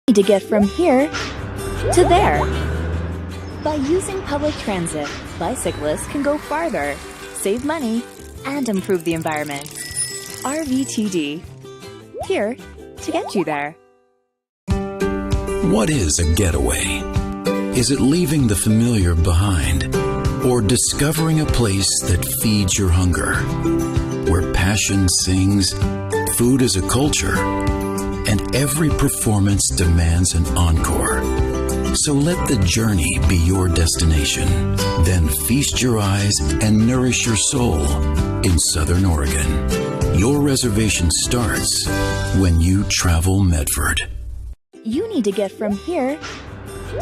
To get from here to there. By using public transit, bicyclists can go farther, save money, and improve the environment. RVTD, here to get you there. What is a getaway? Is it leaving the familiar behind, or discovering a place that feeds your hunger, where passion sings, food is a culture, and every performance demands an encore? So let the journey be your destination. Then feast your eyes and nourish your soul in Southern Oregon. Your reservation starts when you travel Medford. You need to get from here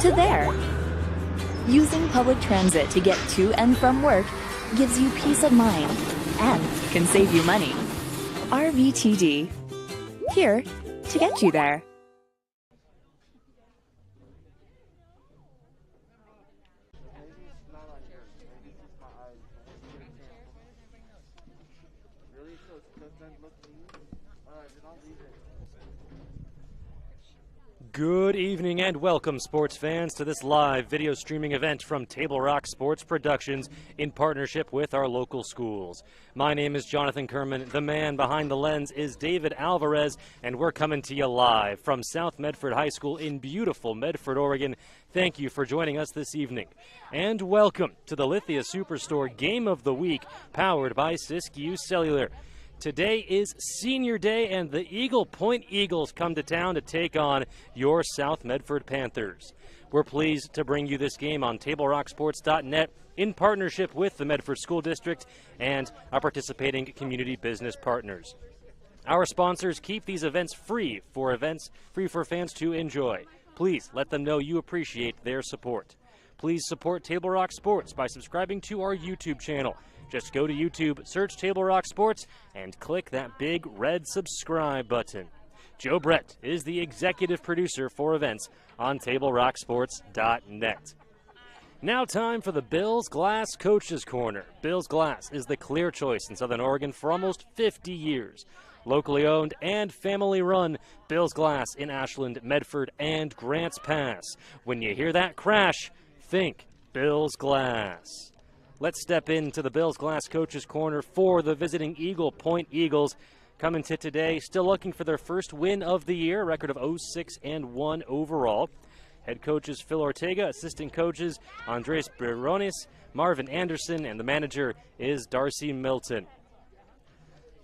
to there. Using public transit to get to and from work gives you peace of mind and can save you money. RVTD, here to get you there. Good evening and welcome, sports fans, to this live video streaming event from Table Rock Sports Productions in partnership with our local schools. My name is Jonathan Kerman. The man behind the lens is David Alvarez, and we're coming to you live from South Medford High School in beautiful Medford, Oregon. Thank you for joining us this evening. And welcome to the Lithia Superstore Game of the Week, powered by Siskiyou Cellular. Today is Senior Day, and the Eagle Point Eagles come to town to take on your South Medford Panthers. We're pleased to bring you this game on TableRockSports.net in partnership with the Medford School District and our participating community business partners. Our sponsors keep these events free for fans to enjoy. Please let them know you appreciate their support. Please support Table Rock Sports by subscribing to our YouTube channel. Just go to YouTube, search Table Rock Sports, and click that big red subscribe button. Joe Brett is the executive producer for events on TableRockSports.net. Now time for the Bills Glass Coaches Corner. Bills Glass is the clear choice in Southern Oregon for almost 50 years. Locally owned and family run, Bills Glass in Ashland, Medford, and Grants Pass. When you hear that crash, think Bills Glass. Let's step into the Bills Glass Coaches Corner for the visiting Eagle Point Eagles. Coming to today, still looking for their first win of the year, a record of 0-6-1 overall. Head coaches Phil Ortega, assistant coaches Andres Brirones, Marvin Anderson, and the manager is Darcy Milton.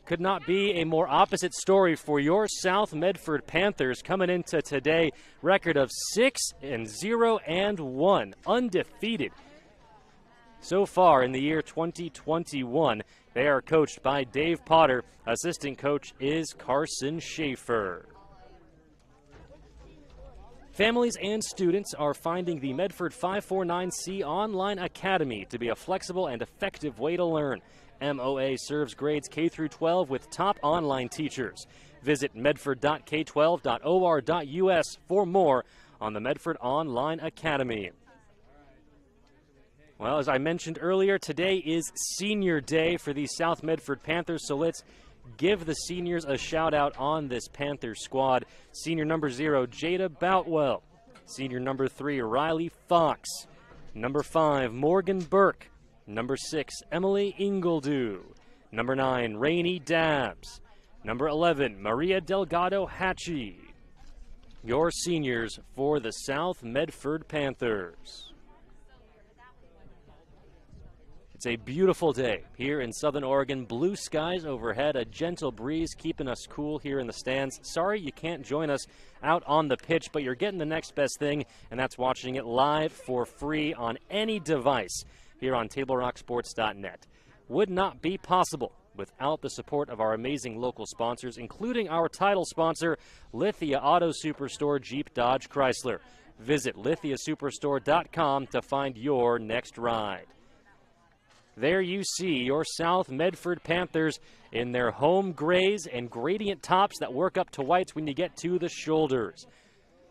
Could not be a more opposite story for your South Medford Panthers coming into today. Record of 6-0-1, undefeated. So far in the year 2021, they are coached by Dave Potter. Assistant coach is Carson Schaefer. Families and students are finding the Medford 549C Online Academy to be a flexible and effective way to learn. MOA serves grades K through 12 with top online teachers. Visit medford.k12.or.us for more on the Medford Online Academy. Well, as I mentioned earlier, today is Senior Day for the South Medford Panthers, so let's give the seniors a shout-out on this Panthers squad. Senior number 0, Jada Boutwell. Senior number 3, Riley Fox. Number 5, Morgan Burke. Number 6, Emily Ingledew. Number 9, Rainey Dabbs. Number 11, Maria Delgado Hatchie. Your seniors for the South Medford Panthers. It's a beautiful day here in Southern Oregon. Blue skies overhead, a gentle breeze keeping us cool here in the stands. Sorry you can't join us out on the pitch, but you're getting the next best thing, and that's watching it live for free on any device here on TableRockSports.net. Would not be possible without the support of our amazing local sponsors, including our title sponsor, Lithia Auto Superstore Jeep Dodge Chrysler. Visit lithiasuperstore.com to find your next ride. There you see your South Medford Panthers in their home grays and gradient tops that work up to whites when you get to the shoulders.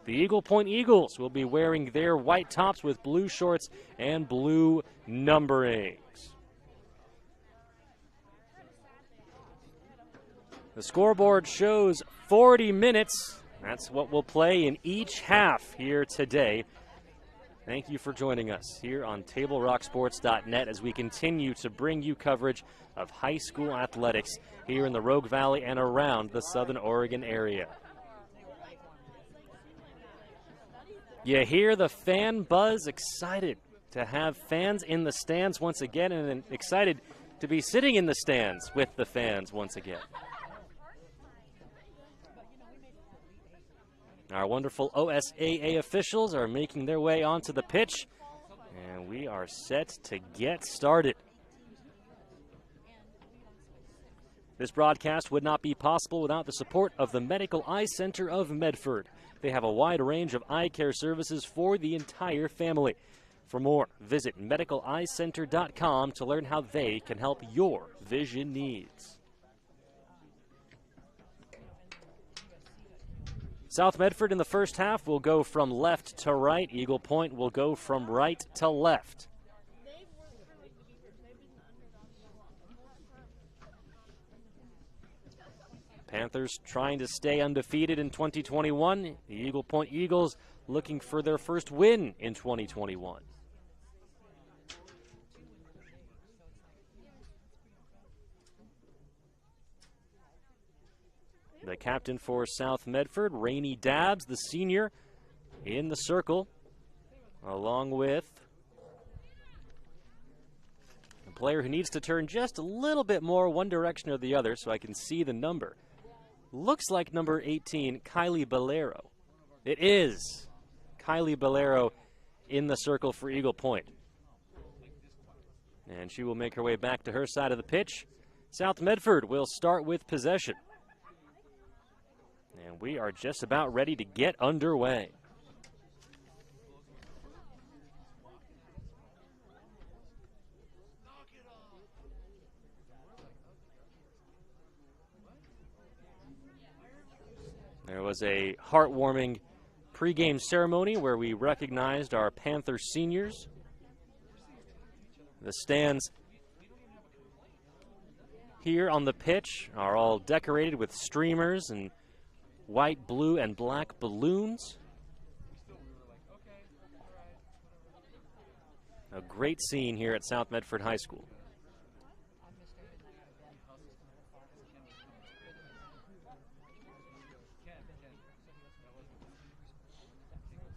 The Eagle Point Eagles will be wearing their white tops with blue shorts and blue numberings. The scoreboard shows 40 minutes. That's what we'll play in each half here today. Thank you for joining us here on TableRockSports.net as we continue to bring you coverage of high school athletics here in the Rogue Valley and around the Southern Oregon area. You hear the fan buzz, excited to have fans in the stands once again, and excited to be sitting in the stands with the fans once again. Our wonderful OSAA officials are making their way onto the pitch, and we are set to get started. This broadcast would not be possible without the support of the Medical Eye Center of Medford. They have a wide range of eye care services for the entire family. For more, visit medicaleyecenter.com to learn how they can help your vision needs. South Medford in the first half will go from left to right. Eagle Point will go from right to left. Panthers trying to stay undefeated in 2021. The Eagle Point Eagles looking for their first win in 2021. The captain for South Medford, Rainey Dabbs, the senior, in the circle, along with a player who needs to turn just a little bit more one direction or the other so I can see the number. Looks like number 18, Kylie Bolero. It is Kylie Bolero in the circle for Eagle Point. And she will make her way back to her side of the pitch. South Medford will start with possession. And we are just about ready to get underway. There was a heartwarming pregame ceremony where we recognized our Panther seniors. The stands here on the pitch are all decorated with streamers and white, blue, and black balloons. A great scene here at South Medford High School.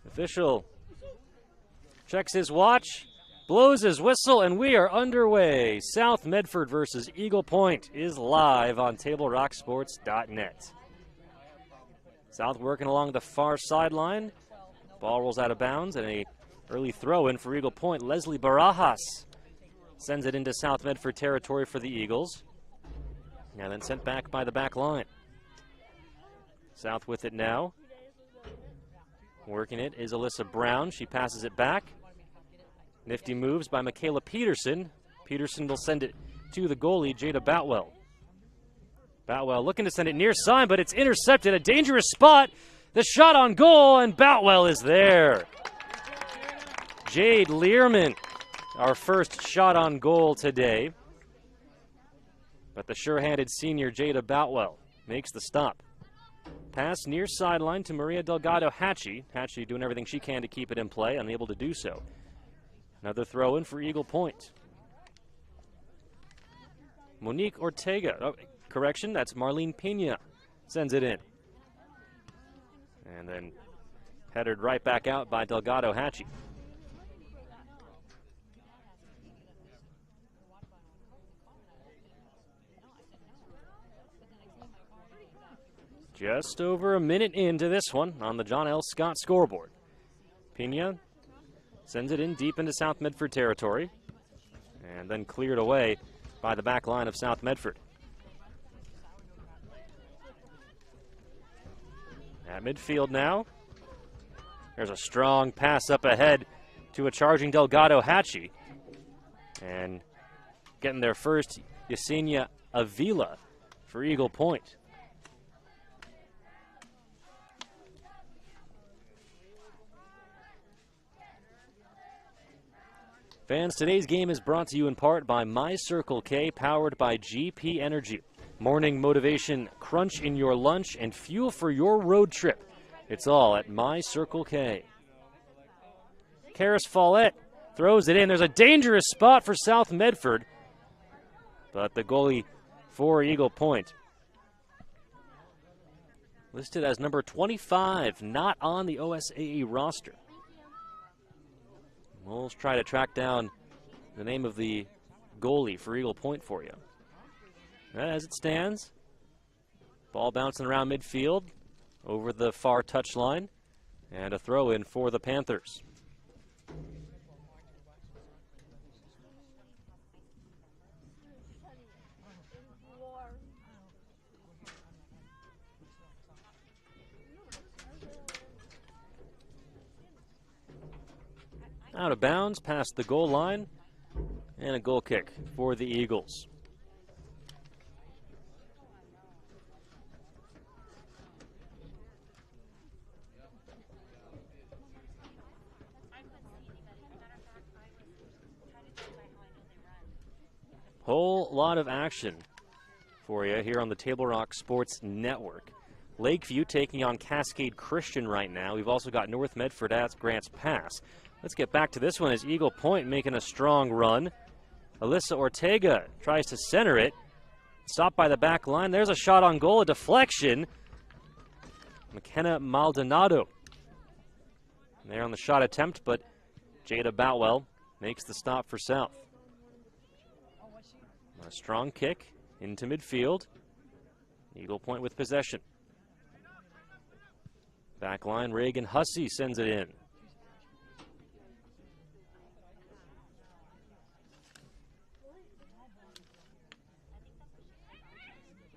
Official checks his watch, blows his whistle, and we are underway. South Medford versus Eagle Point is live on TableRockSports.net. South working along the far sideline. Ball rolls out of bounds, and a early throw-in for Eagle Point. Leslie Barajas sends it into South Medford territory for the Eagles. And then sent back by the back line. South with it now. Working it is Alyssa Brown. She passes it back. Nifty moves by Michaela Peterson. Peterson will send it to the goalie, Jada Boutwell. Boutwell looking to send it near side, but it's intercepted. A dangerous spot. The shot on goal, and Boutwell is there. Jade Learman, our first shot on goal today. But the sure-handed senior Jada Boutwell makes the stop. Pass near sideline to Maria Delgado Hatchie. Hatchie doing everything she can to keep it in play, unable to do so. Another throw-in for Eagle Point. Monique Ortega. Oh, correction, that's Marlene Pena. Sends it in. And then headed right back out by Delgado Hatchie. Just over a minute into this one on the John L. Scott scoreboard. Pena sends it in deep into South Medford territory and then cleared away by the back line of South Medford. At midfield now. There's a strong pass up ahead to a charging Delgado Hatchie. And getting there first, Yesenia Avila for Eagle Point. Fans, today's game is brought to you in part by My Circle K, powered by GP Energy. Morning motivation, crunch in your lunch, and fuel for your road trip. It's all at My Circle K. Karis Follett throws it in. There's a dangerous spot for South Medford, but the goalie for Eagle Point, listed as number 25, not on the OSAE roster. We'll try to track down the name of the goalie for Eagle Point for you. As it stands, ball bouncing around midfield over the far touchline, and a throw in for the Panthers. Out of bounds, past the goal line, and a goal kick for the Eagles. Whole lot of action for you here on the Table Rock Sports Network. Lakeview taking on Cascade Christian right now. We've also got North Medford at Grants Pass. Let's get back to this one as Eagle Point making a strong run. Alyssa Ortega tries to center it. Stopped by the back line. There's a shot on goal, a deflection. McKenna Maldonado there on the shot attempt, but Jada Boutwell makes the stop for South. A strong kick into midfield. Eagle Point with possession. Back line, Reagan Hussey sends it in.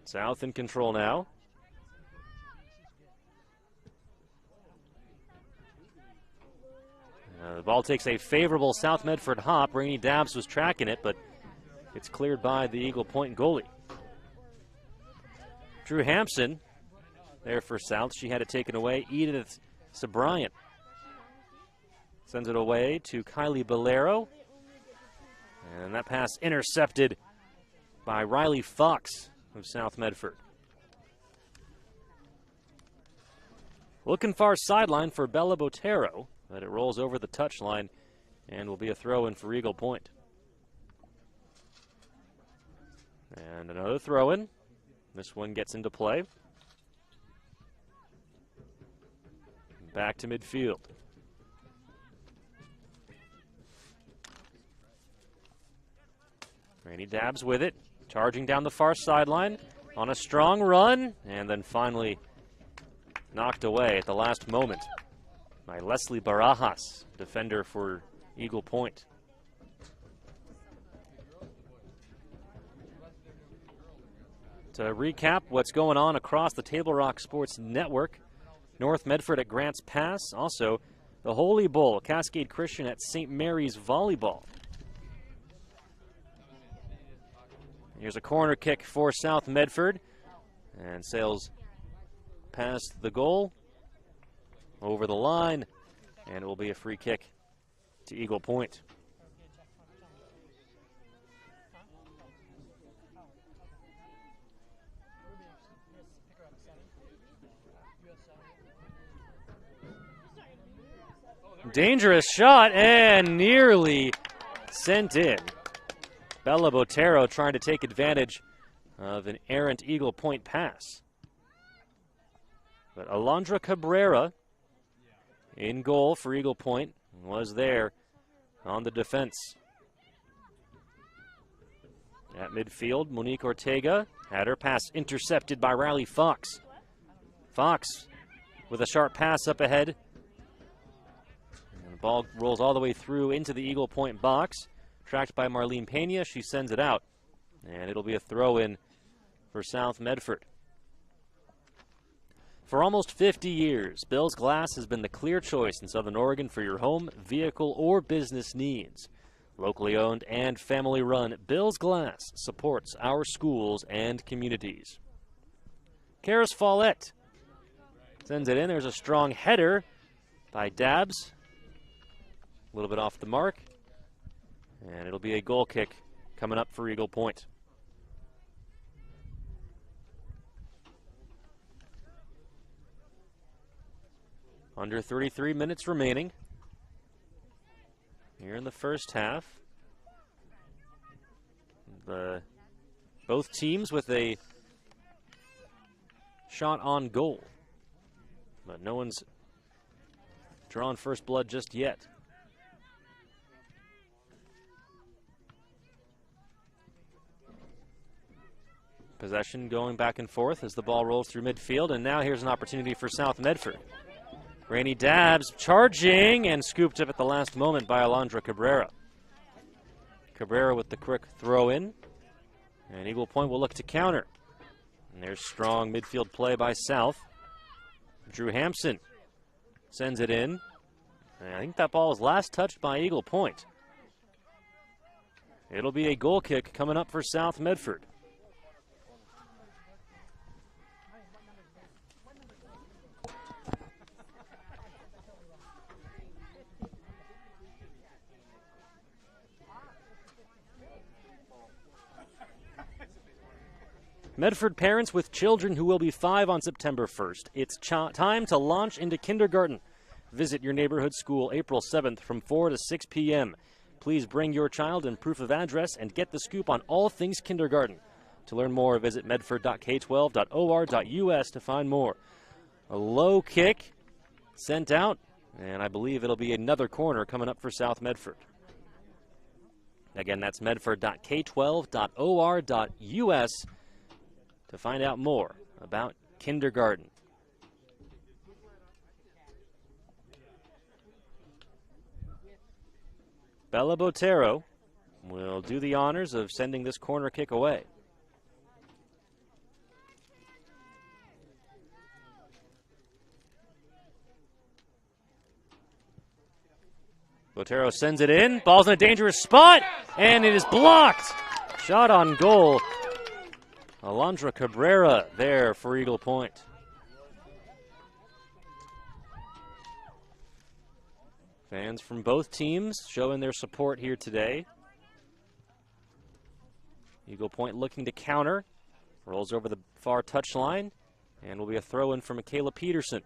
South in control now. The ball takes a favorable South Medford hop. Rainey Dabbs was tracking it, but it's cleared by the Eagle Point goalie. Drew Hampson there for South. She had it taken away. Edith Sobrian sends it away to Kylie Bolero. And that pass intercepted by Riley Fox of South Medford. Looking far sideline for Bella Botero, but it rolls over the touchline and will be a throw-in for Eagle Point. And another throw-in. This one gets into play. Back to midfield. Rainey Dabbs with it, charging down the far sideline on a strong run, and then finally knocked away at the last moment by Leslie Barajas, defender for Eagle Point. To recap what's going on across the Table Rock Sports Network, North Medford at Grants Pass, also the Holy Bowl, Cascade Christian at St. Mary's Volleyball. Here's a corner kick for South Medford, and sails past the goal, over the line, and it will be a free kick to Eagle Point. Dangerous shot and nearly sent in. Bella Botero trying to take advantage of an errant Eagle Point pass. But Alondra Cabrera in goal for Eagle Point was there on the defense. At midfield, Monique Ortega had her pass intercepted by Riley Fox. Fox with a sharp pass up ahead. And the ball rolls all the way through into the Eagle Point box. Tracked by Marlene Pena, she sends it out. And it'll be a throw-in for South Medford. For almost 50 years, Bill's Glass has been the clear choice in Southern Oregon for your home, vehicle, or business needs. Locally owned and family run, Bill's Glass supports our schools and communities. Karis Follett sends it in. There's a strong header by Dabbs. A little bit off the mark. And it'll be a goal kick coming up for Eagle Point. Under 33 minutes remaining here in the first half. Both teams with a shot on goal, but no one's drawn first blood just yet. Possession going back and forth as the ball rolls through midfield, and now here's an opportunity for South Medford. Rainey Dabbs charging and scooped up at the last moment by Alondra Cabrera. Cabrera with the quick throw in, and Eagle Point will look to counter. And there's strong midfield play by South. Drew Hampson sends it in. And I think that ball was last touched by Eagle Point. It'll be a goal kick coming up for South Medford. Medford parents with children who will be 5 on September 1st. It's time to launch into kindergarten. Visit your neighborhood school April 7th from 4 to 6 p.m. Please bring your child and proof of address and get the scoop on all things kindergarten. To learn more, visit medford.k12.or.us to find more. A low kick sent out, and I believe it'll be another corner coming up for South Medford. Again, that's medford.k12.or.us to find out more about kindergarten. Bella Botero will do the honors of sending this corner kick away. Botero sends it in. Ball's in a dangerous spot, and it is blocked. Shot on goal. Alondra Cabrera there for Eagle Point. Fans from both teams showing their support here today. Eagle Point looking to counter. Rolls over the far touchline, and will be a throw-in for Michaela Peterson.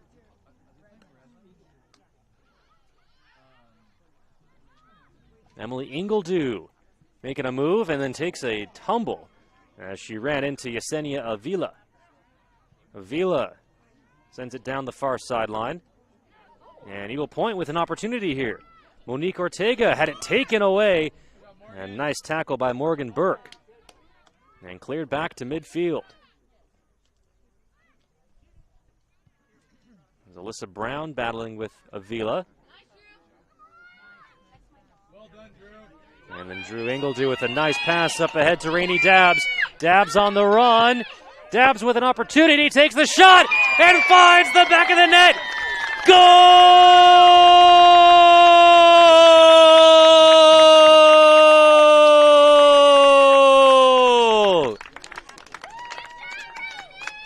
Emily Ingledew making a move and then takes a tumble as she ran into Yesenia Avila. Avila sends it down the far sideline. And Eagle Point with an opportunity here. Monique Ortega had it taken away. And nice tackle by Morgan Burke. And cleared back to midfield. There's Alyssa Brown battling with Avila. And then Drew Ingledew with a nice pass up ahead to Rainey Dabbs. Dabbs on the run. Dabbs with an opportunity, takes the shot, and finds the back of the net. Goal!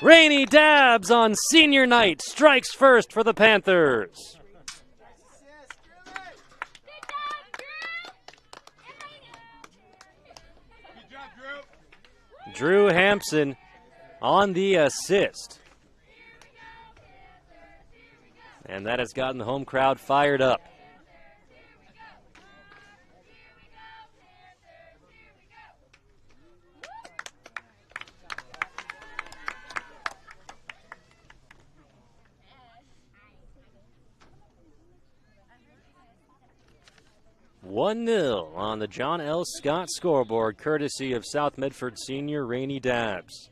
Rainey Dabbs on senior night strikes first for the Panthers. Drew Hampson on the assist. And that has gotten the home crowd fired up. (1-0) on the John L. Scott scoreboard, courtesy of South Medford senior Rainey Dabbs.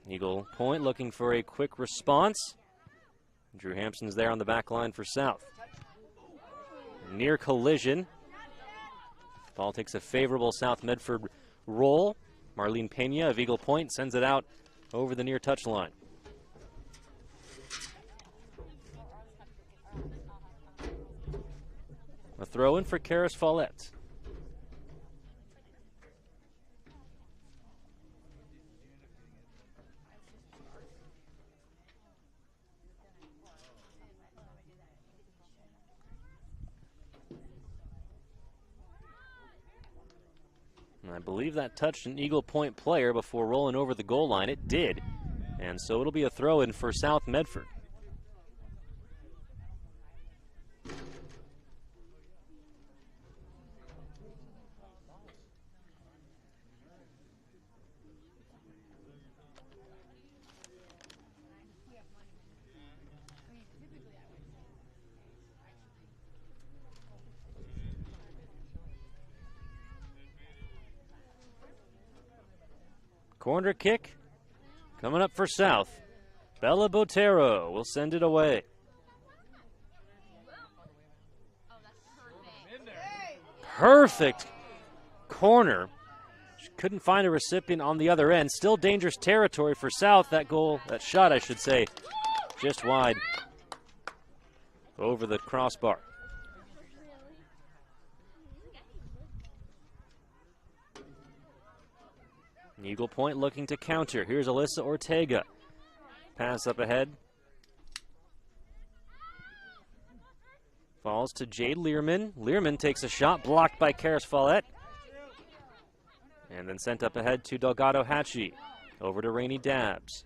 Eagle Point looking for a quick response. Drew Hampson's there on the back line for South. Near collision. Ball takes a favorable South Medford roll. Marlene Pena of Eagle Point sends it out over the near touchline. A throw in for Karis Follett. And I believe that touched an Eagle Point player before rolling over the goal line. It did. And so it'll be a throw in for South Medford. Corner kick coming up for South. Bella Botero will send it away. Perfect corner. She couldn't find a recipient on the other end. Still dangerous territory for South. That goal, that shot I should say, just wide over the crossbar. Eagle Point looking to counter. Here's Alyssa Ortega. Pass up ahead. Falls to Jade Learman. Learman takes a shot, blocked by Karis Follett. And then sent up ahead to Delgado Hatchie. Over to Rainey Dabbs.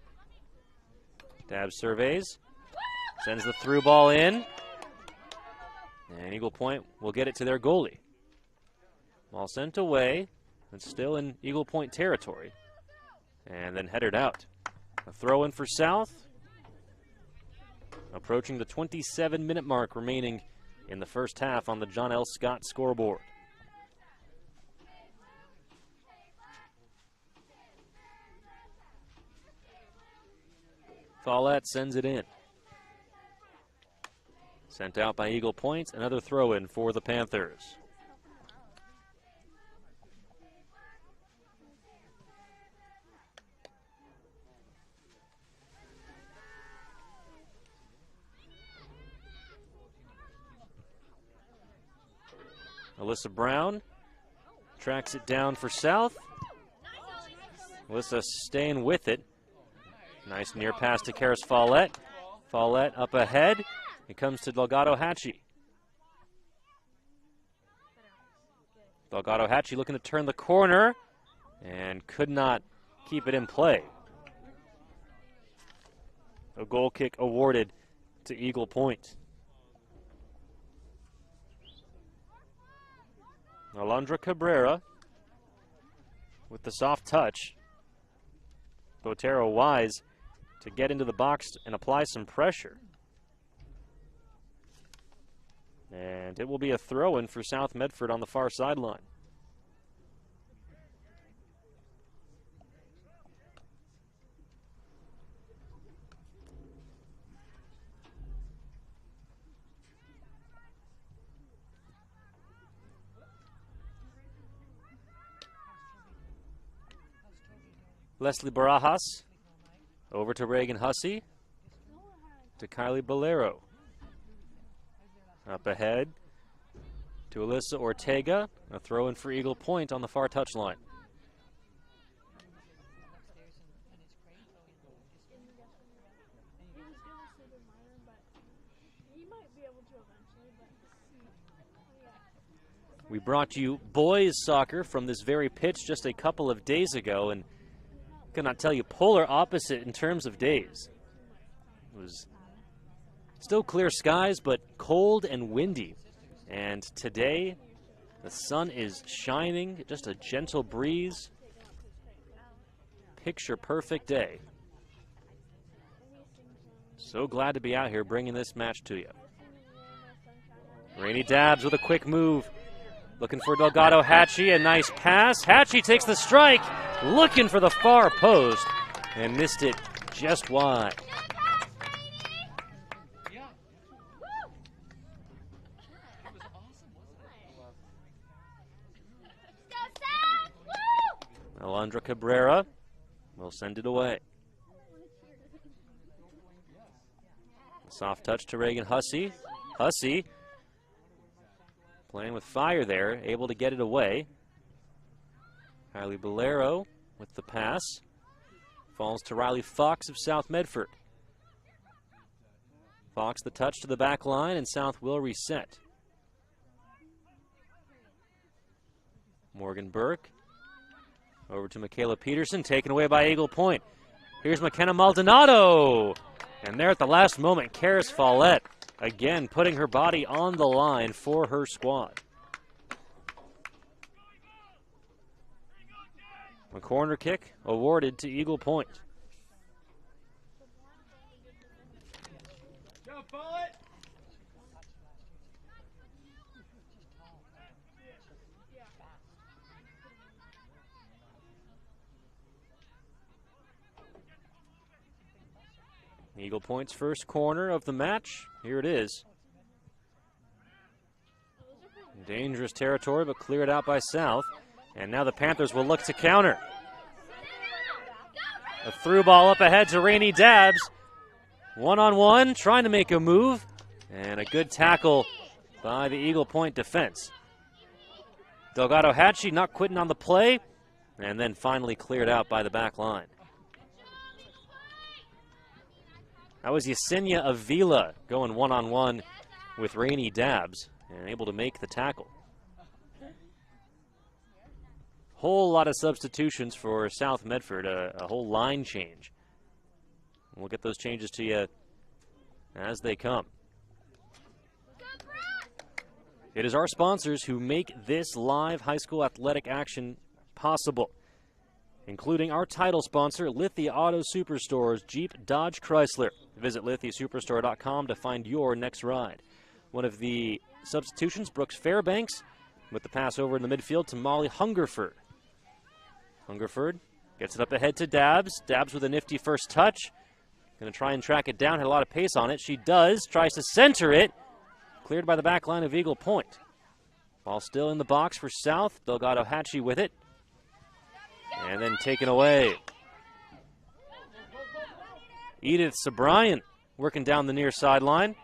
Dabbs surveys. Sends the through ball in. And Eagle Point will get it to their goalie. Ball sent away. It's still in Eagle Point territory. And then headed out. A throw in for South. Approaching the 27-minute mark remaining in the first half on the John L. Scott scoreboard. Follett sends it in. Sent out by Eagle Point. Another throw in for the Panthers. Alyssa Brown tracks it down for South. Alyssa staying with it. Nice near pass to Karis Follett. Follett up ahead. It comes to Delgado Hatchie. Delgado Hatchie looking to turn the corner and could not keep it in play. A goal kick awarded to Eagle Point. Alondra Cabrera with the soft touch. Botero wise to get into the box and apply some pressure. And it will be a throw-in for South Medford on the far sideline. Leslie Barajas over to Reagan Hussey, to Kylie Bolero. Up ahead to Alyssa Ortega, a throw in for Eagle Point on the far touchline. We brought you boys soccer from this very pitch just a couple of days ago, and cannot tell you, polar opposite in terms of days. It was still clear skies, but cold and windy. And today, the sun is shining, just a gentle breeze. Picture perfect day. So glad to be out here bringing this match to you. Rainey Dabbs with a quick move. Looking for Delgado Hatchie, a nice pass. Hatchie takes the strike, looking for the far post, and missed it just wide. Alondra Cabrera will send it away. Soft touch to Reagan Hussey. Hussey playing with fire there, able to get it away. Kylie Bolero with the pass. Falls to Riley Fox of South Medford. Fox the touch to the back line, and South will reset. Morgan Burke over to Michaela Peterson, taken away by Eagle Point. Here's McKenna Maldonado. And there at the last moment, Karis Follette again putting her body on the line for her squad. A corner kick awarded to Eagle Point. Go, Follette! Eagle Point's first corner of the match. Here it is. Dangerous territory, but cleared out by South. And now the Panthers will look to counter. A through ball up ahead to Rainey Dabbs. One-on-one, trying to make a move. And a good tackle by the Eagle Point defense. Delgado Hatchie not quitting on the play. And then finally cleared out by the back line. That was Yesenia Avila going one-on-one with Rainey Dabbs and able to make the tackle. Whole lot of substitutions for South Medford, a whole line change. We'll get those changes to you as they come. It is our sponsors who make this live high school athletic action possible, including our title sponsor, Lithia Auto Superstores, Jeep, Dodge, Chrysler. Visit lithiasuperstore.com to find your next ride. One of the substitutions, Brooks Fairbanks, with the pass over in the midfield to Molly Hungerford. Hungerford gets it up ahead to Dabbs. Dabbs with a nifty first touch. Going to try and track it down, had a lot of pace on it. She does, tries to center it. Cleared by the back line of Eagle Point. Ball still in the box for South. Delgado Hatchie with it. And then taken away. Edith Sobrian working down the near sideline.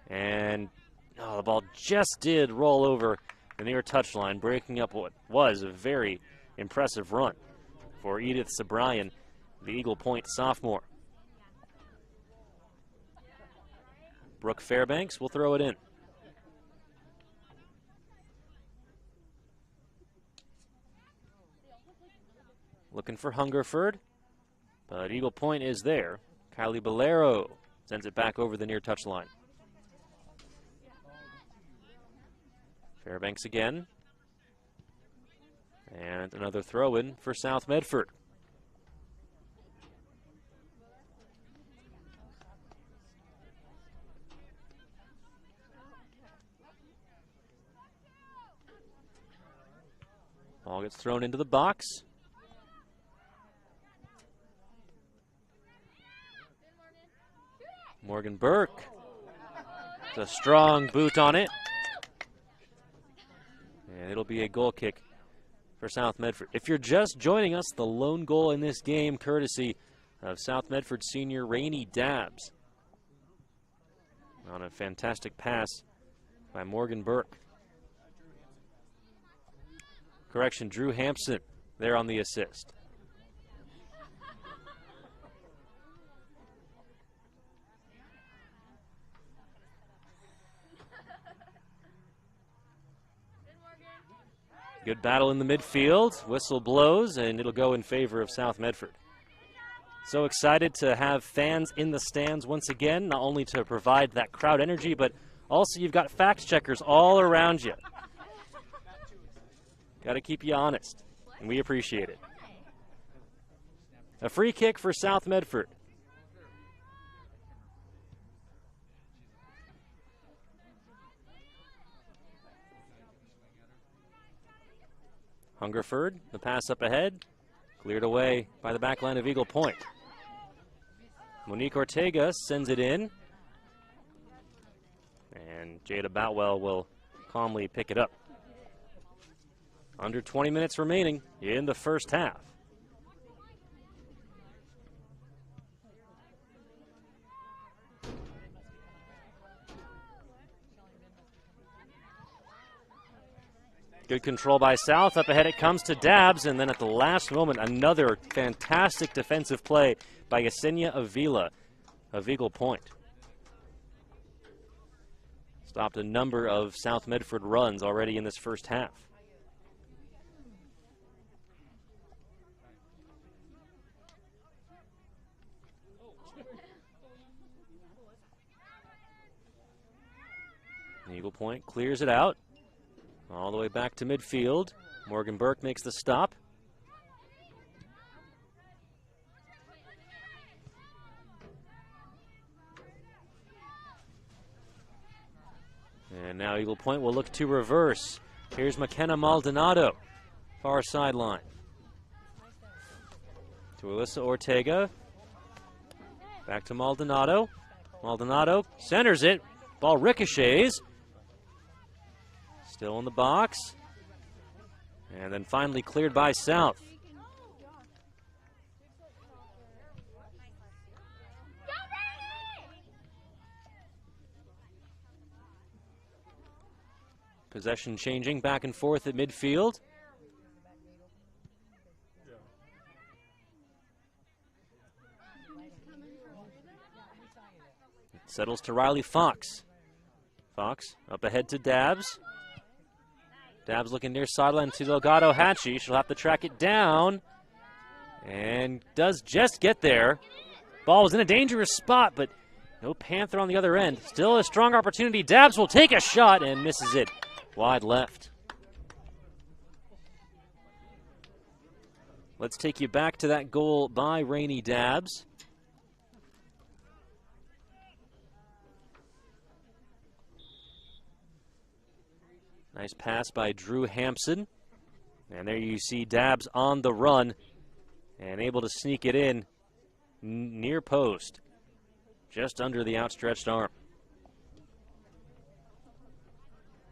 And the ball just did roll over the near touchline, breaking up what was a very impressive run for Edith Sobrian, the Eagle Point sophomore. Brooke Fairbanks will throw it in. Looking for Hungerford, but Eagle Point is there. Kylie Bolero sends it back over the near touchline. Fairbanks again. And another throw-in for South Medford. Ball gets thrown into the box. Morgan Burke. It's a strong boot on it. And it'll be a goal kick for South Medford. If you're just joining us, the lone goal in this game courtesy of South Medford senior Rainey Dabbs on a fantastic pass by Morgan Burke. Correction, Drew Hampson there on the assist. Good battle in the midfield. Whistle blows, and it'll go in favor of South Medford. So excited to have fans in the stands once again, not only to provide that crowd energy, but also you've got fact checkers all around you. Got to keep you honest, and we appreciate it. A free kick for South Medford. Hungerford, the pass up ahead, cleared away by the back line of Eagle Point. Monique Ortega sends it in, and Jada Boutwell will calmly pick it up. Under 20 minutes remaining in the first half. Good control by South. Up ahead it comes to Dabbs, and then at the last moment, another fantastic defensive play by Yesenia Avila of Eagle Point. Stopped a number of South Medford runs already in this first half. Eagle Point clears it out. All the way back to midfield. Morgan Burke makes the stop. And now Eagle Point will look to reverse. Here's McKenna Maldonado, far sideline. To Alyssa Ortega. Back to Maldonado. Maldonado centers it. Ball ricochets. Still in the box. And then finally cleared by South. Possession changing back and forth at midfield. It settles to Riley Fox. Fox up ahead to Dabbs. Dabbs looking near sideline to Delgado Hatchie. She'll have to track it down. And does just get there. Ball was in a dangerous spot, but no Panther on the other end. Still a strong opportunity. Dabbs will take a shot and misses it. Wide left. Let's take you back to that goal by Rainey Dabbs. Nice pass by Drew Hampson. And there you see Dabbs on the run and able to sneak it in near post, just under the outstretched arm.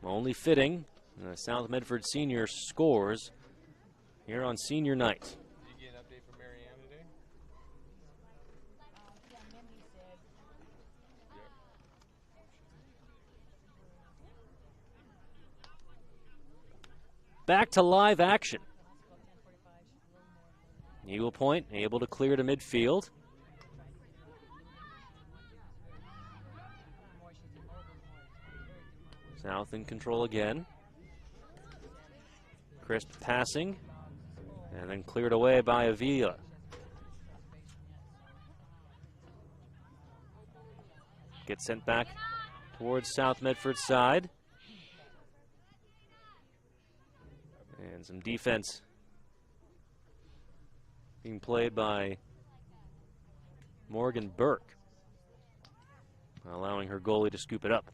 Only fitting, South Medford Senior scores here on senior night. Did you get an update from Marianne today? Back to live action. Eagle Point able to clear to midfield. South in control again. Crisp passing. And then cleared away by Avila. Gets sent back towards South Medford's side. And some defense being played by Morgan Burke, allowing her goalie to scoop it up.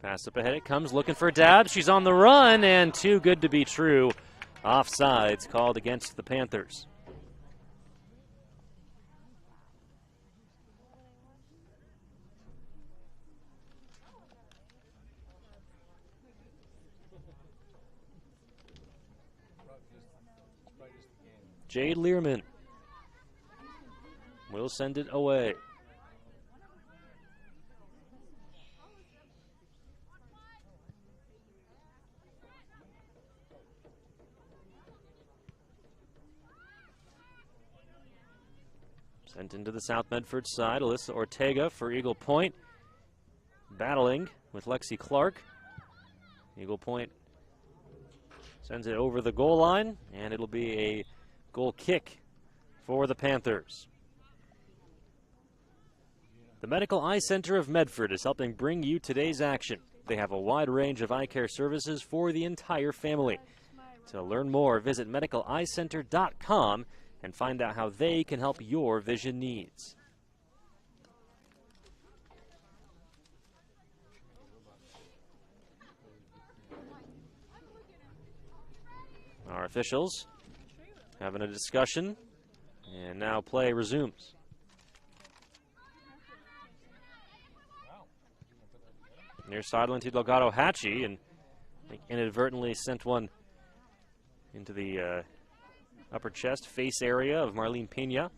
Pass up ahead it comes, looking for Dabbs. She's on the run, and too good to be true. Offsides called against the Panthers. Jade Learman will send it away. Sent into the South Medford side, Alyssa Ortega for Eagle Point. Battling with Lexi Clark. Eagle Point sends it over the goal line, and it'll be a goal kick for the Panthers. The Medical Eye Center of Medford is helping bring you today's action. They have a wide range of eye care services for the entire family. To learn more, visit medicaleyecenter.com and find out how they can help your vision needs. Our officials having a discussion, and now play resumes. Near sideline to Delgado Hatchie, and I think inadvertently sent one into the upper chest, face area of Marlene Pena.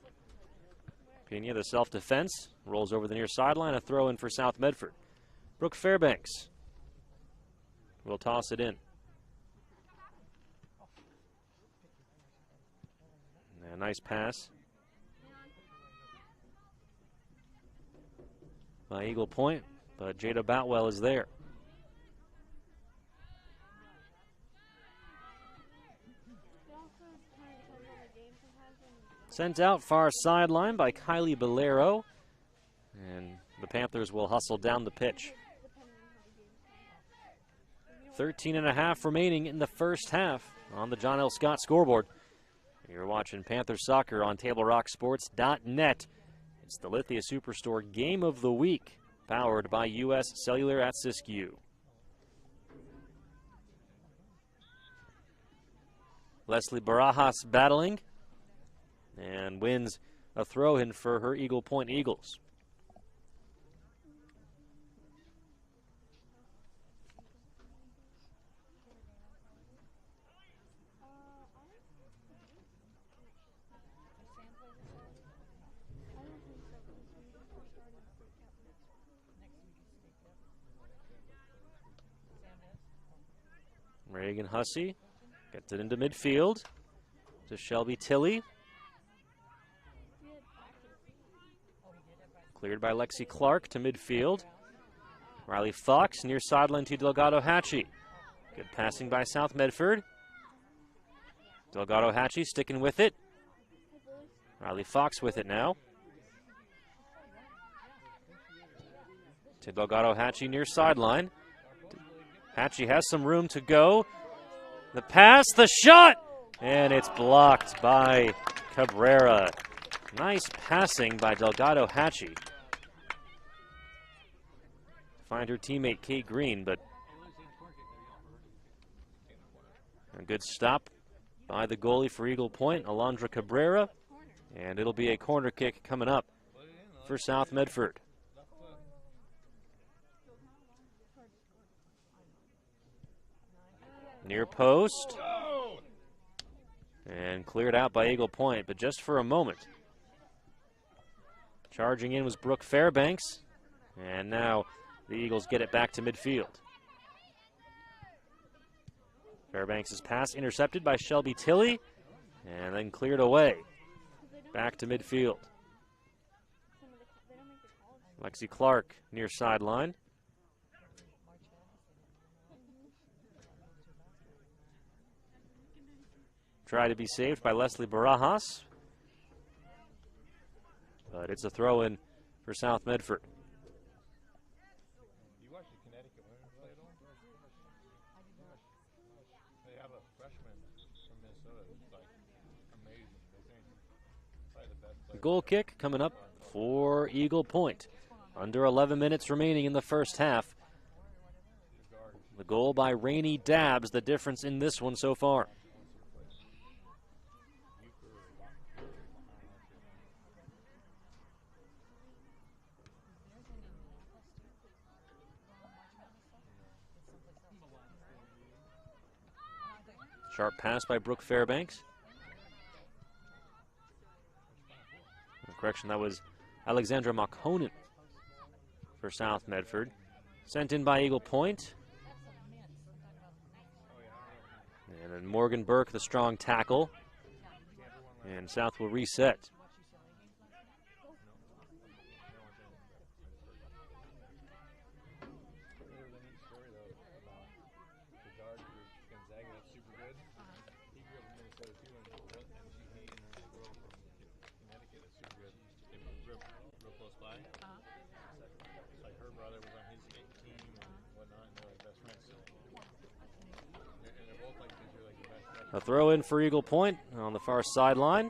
Pena, the self-defense, rolls over the near sideline, a throw in for South Medford. Brooke Fairbanks will toss it in. A nice pass by Eagle Point, but Jada Boutwell is there. Sent out far sideline by Kylie Bolero, and the Panthers will hustle down the pitch. 13.5 remaining in the first half on the John L. Scott scoreboard. You're watching Panther Soccer on TableRockSports.net. It's the Lithia Superstore Game of the Week, powered by U.S. Cellular at Siskiyou. Leslie Barajas battling and wins a throw-in for her Eagle Point Eagles. Reagan Hussey gets it into midfield to Shelby Tilley. Cleared by Lexi Clark to midfield. Riley Fox near sideline to Delgado Hatchie. Good passing by South Medford. Delgado Hatchie sticking with it. Riley Fox with it now. To Delgado Hatchie near sideline. Hatchie has some room to go. The pass, the shot, and it's blocked by Cabrera. Nice passing by Delgado Hatchie. Find her teammate Kate Green, but a good stop by the goalie for Eagle Point, Alondra Cabrera, and it'll be a corner kick coming up for South Medford. Near post, and cleared out by Eagle Point, but just for a moment. Charging in was Brooke Fairbanks, and now the Eagles get it back to midfield. Fairbanks' pass intercepted by Shelby Tilley, and then cleared away. Back to midfield. Lexi Clark near sideline. Try to be saved by Leslie Barajas, but it's a throw-in for South Medford. You watch the Connecticut women play at all? They have a freshman from Minnesota who's like amazing. They think probably the best player. The goal kick coming up for Eagle Point. Under 11 minutes remaining in the first half. The goal by Rainey Dabbs, the difference in this one so far. Sharp pass by Brooke Fairbanks. Correction, that was Alexandra Makhonen for South Medford. Sent in by Eagle Point. And then Morgan Burke, the strong tackle. And South will reset. A throw in for Eagle Point on the far sideline.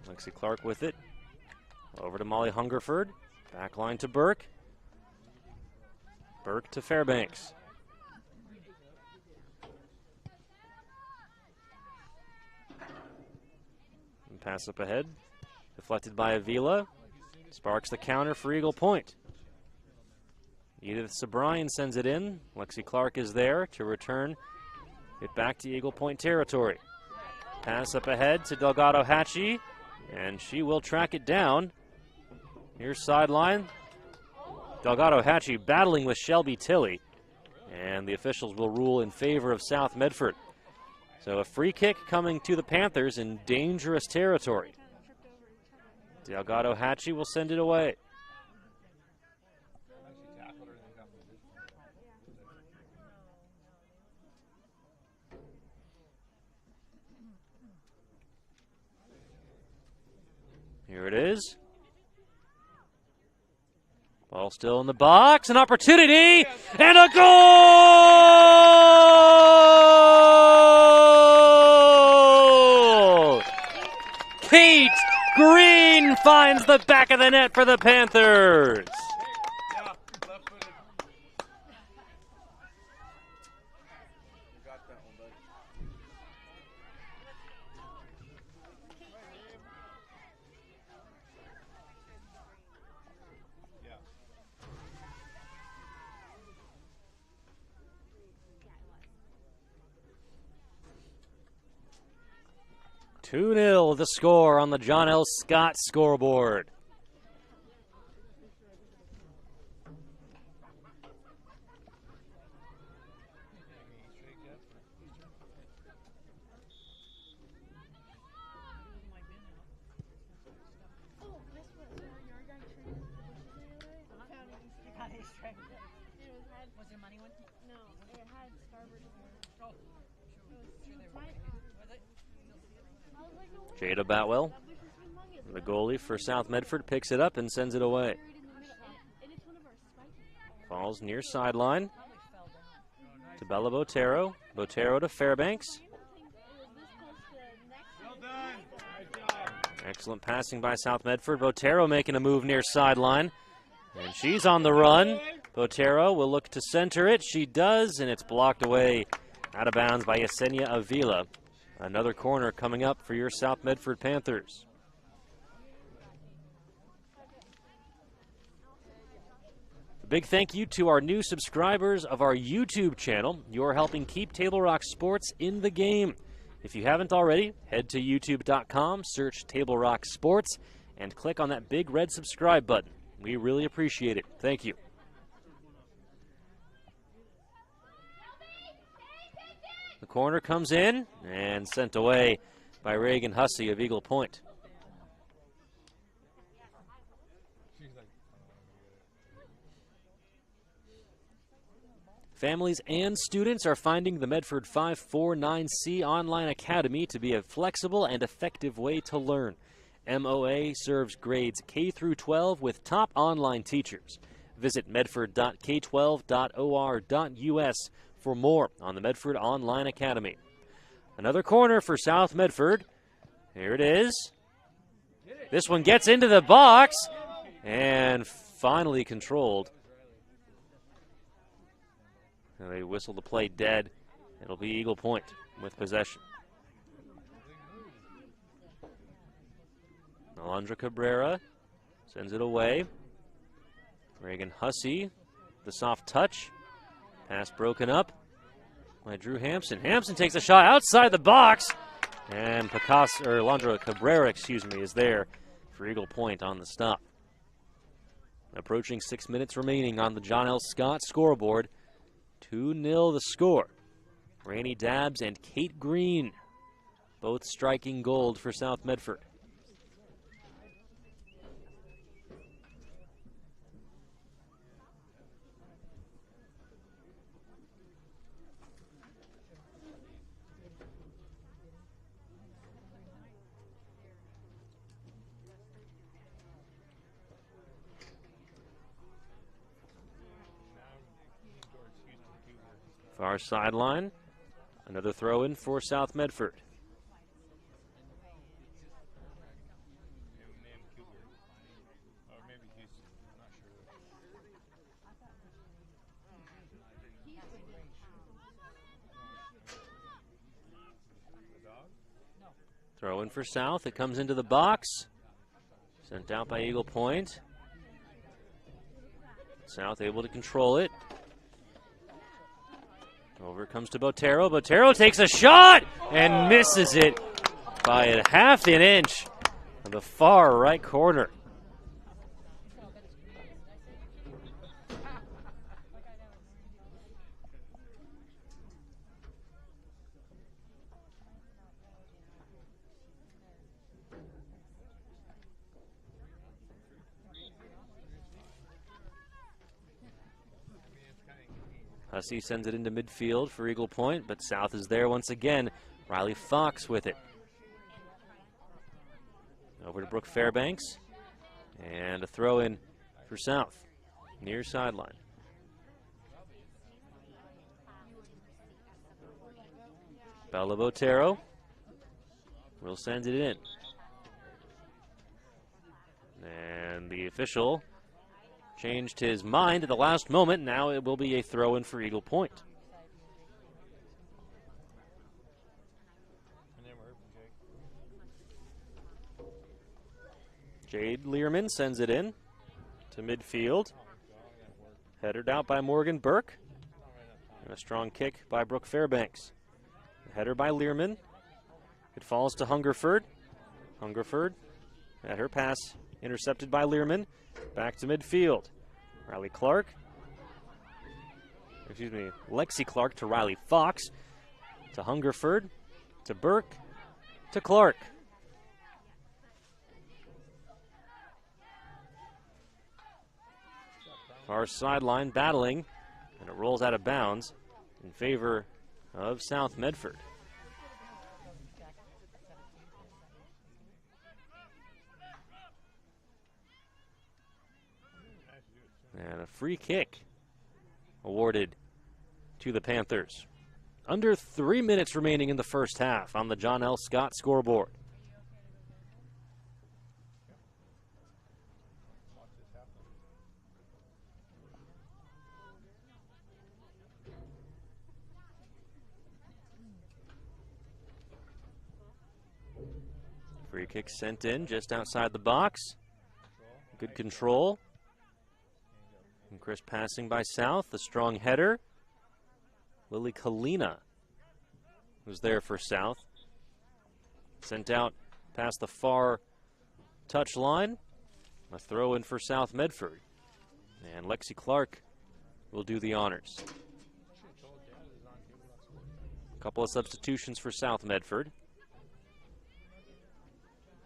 Lexi Clark with it. Over to Molly Hungerford. Back line to Burke. Burke to Fairbanks. pass up ahead. Deflected by Avila. Sparks the counter for Eagle Point. Edith Sobrine sends it in. Lexi Clark is there to return it back to Eagle Point territory. Pass up ahead to Delgado Hatchie, and she will track it down. Here's sideline. Delgado Hatchie battling with Shelby Tilley, and the officials will rule in favor of South Medford. So a free kick coming to the Panthers in dangerous territory. Delgado Hatchie will send it away. Here it is. Ball still in the box. An opportunity and a goal! Kate Green finds the back of the net for the Panthers. Two 2-0 the score on the John L. Scott scoreboard. Was there money one? No, it had starboard. Jada Batwell, the goalie for South Medford, picks it up and sends it away. Falls near sideline to Bella Botero. Botero to Fairbanks. Excellent passing by South Medford. Botero making a move near sideline. And she's on the run. Botero will look to center it. She does, and it's blocked away out of bounds by Yesenia Avila. Another corner coming up for your South Medford Panthers. A big thank you to our new subscribers of our YouTube channel. You're helping keep Table Rock Sports in the game. If you haven't already, head to youtube.com, search Table Rock Sports, and click on that big red subscribe button. We really appreciate it. Thank you. The corner comes in and sent away by Reagan Hussey of Eagle Point. Families and students are finding the Medford 549C Online Academy to be a flexible and effective way to learn. MOA serves grades K through 12 with top online teachers. Visit medford.k12.or.us for more on the Medford Online Academy. Another corner for South Medford. Here it is. This one gets into the box and finally controlled. And they whistle the play dead. It'll be Eagle Point with possession. Alondra Cabrera sends it away. Reagan Hussey, the soft touch. Pass broken up by Drew Hampson. Hampson takes a shot outside the box. And Alondra Cabrera, is there for Eagle Point on the stop. Approaching 6 minutes remaining on the John L. Scott scoreboard. 2-0 the score. Rainey Dabbs and Kate Green both striking gold for South Medford. Far sideline. Another throw in for South Medford. Throw in for South. It comes into the box. Sent out by Eagle Point. South able to control it. Over comes to Botero. Botero takes a shot and misses it by a half an inch on the far right corner. Hussey sends it into midfield for Eagle Point, but South is there once again. Riley Fox with it. Over to Brooke Fairbanks. And a throw in for South. Near sideline. Bella Botero will send it in. And the official changed his mind at the last moment. Now it will be a throw-in for Eagle Point. Jade Learman sends it in to midfield. Headed out by Morgan Burke. And a strong kick by Brooke Fairbanks. Header by Learman. It falls to Hungerford. Hungerford at her pass. Intercepted by Learman. Back to midfield. Riley Clark. Lexi Clark to Riley Fox. To Hungerford. To Burke. To Clark. Far sideline battling. And it rolls out of bounds in favor of South Medford. And a free kick awarded to the Panthers. Under 3 minutes remaining in the first half on the John L. Scott scoreboard. Free kick sent in just outside the box. Good control. And crisp passing by South. The strong header. Lily Kalina was there for South. Sent out past the far touch line. A throw in for South Medford. And Lexi Clark will do the honors. A couple of substitutions for South Medford.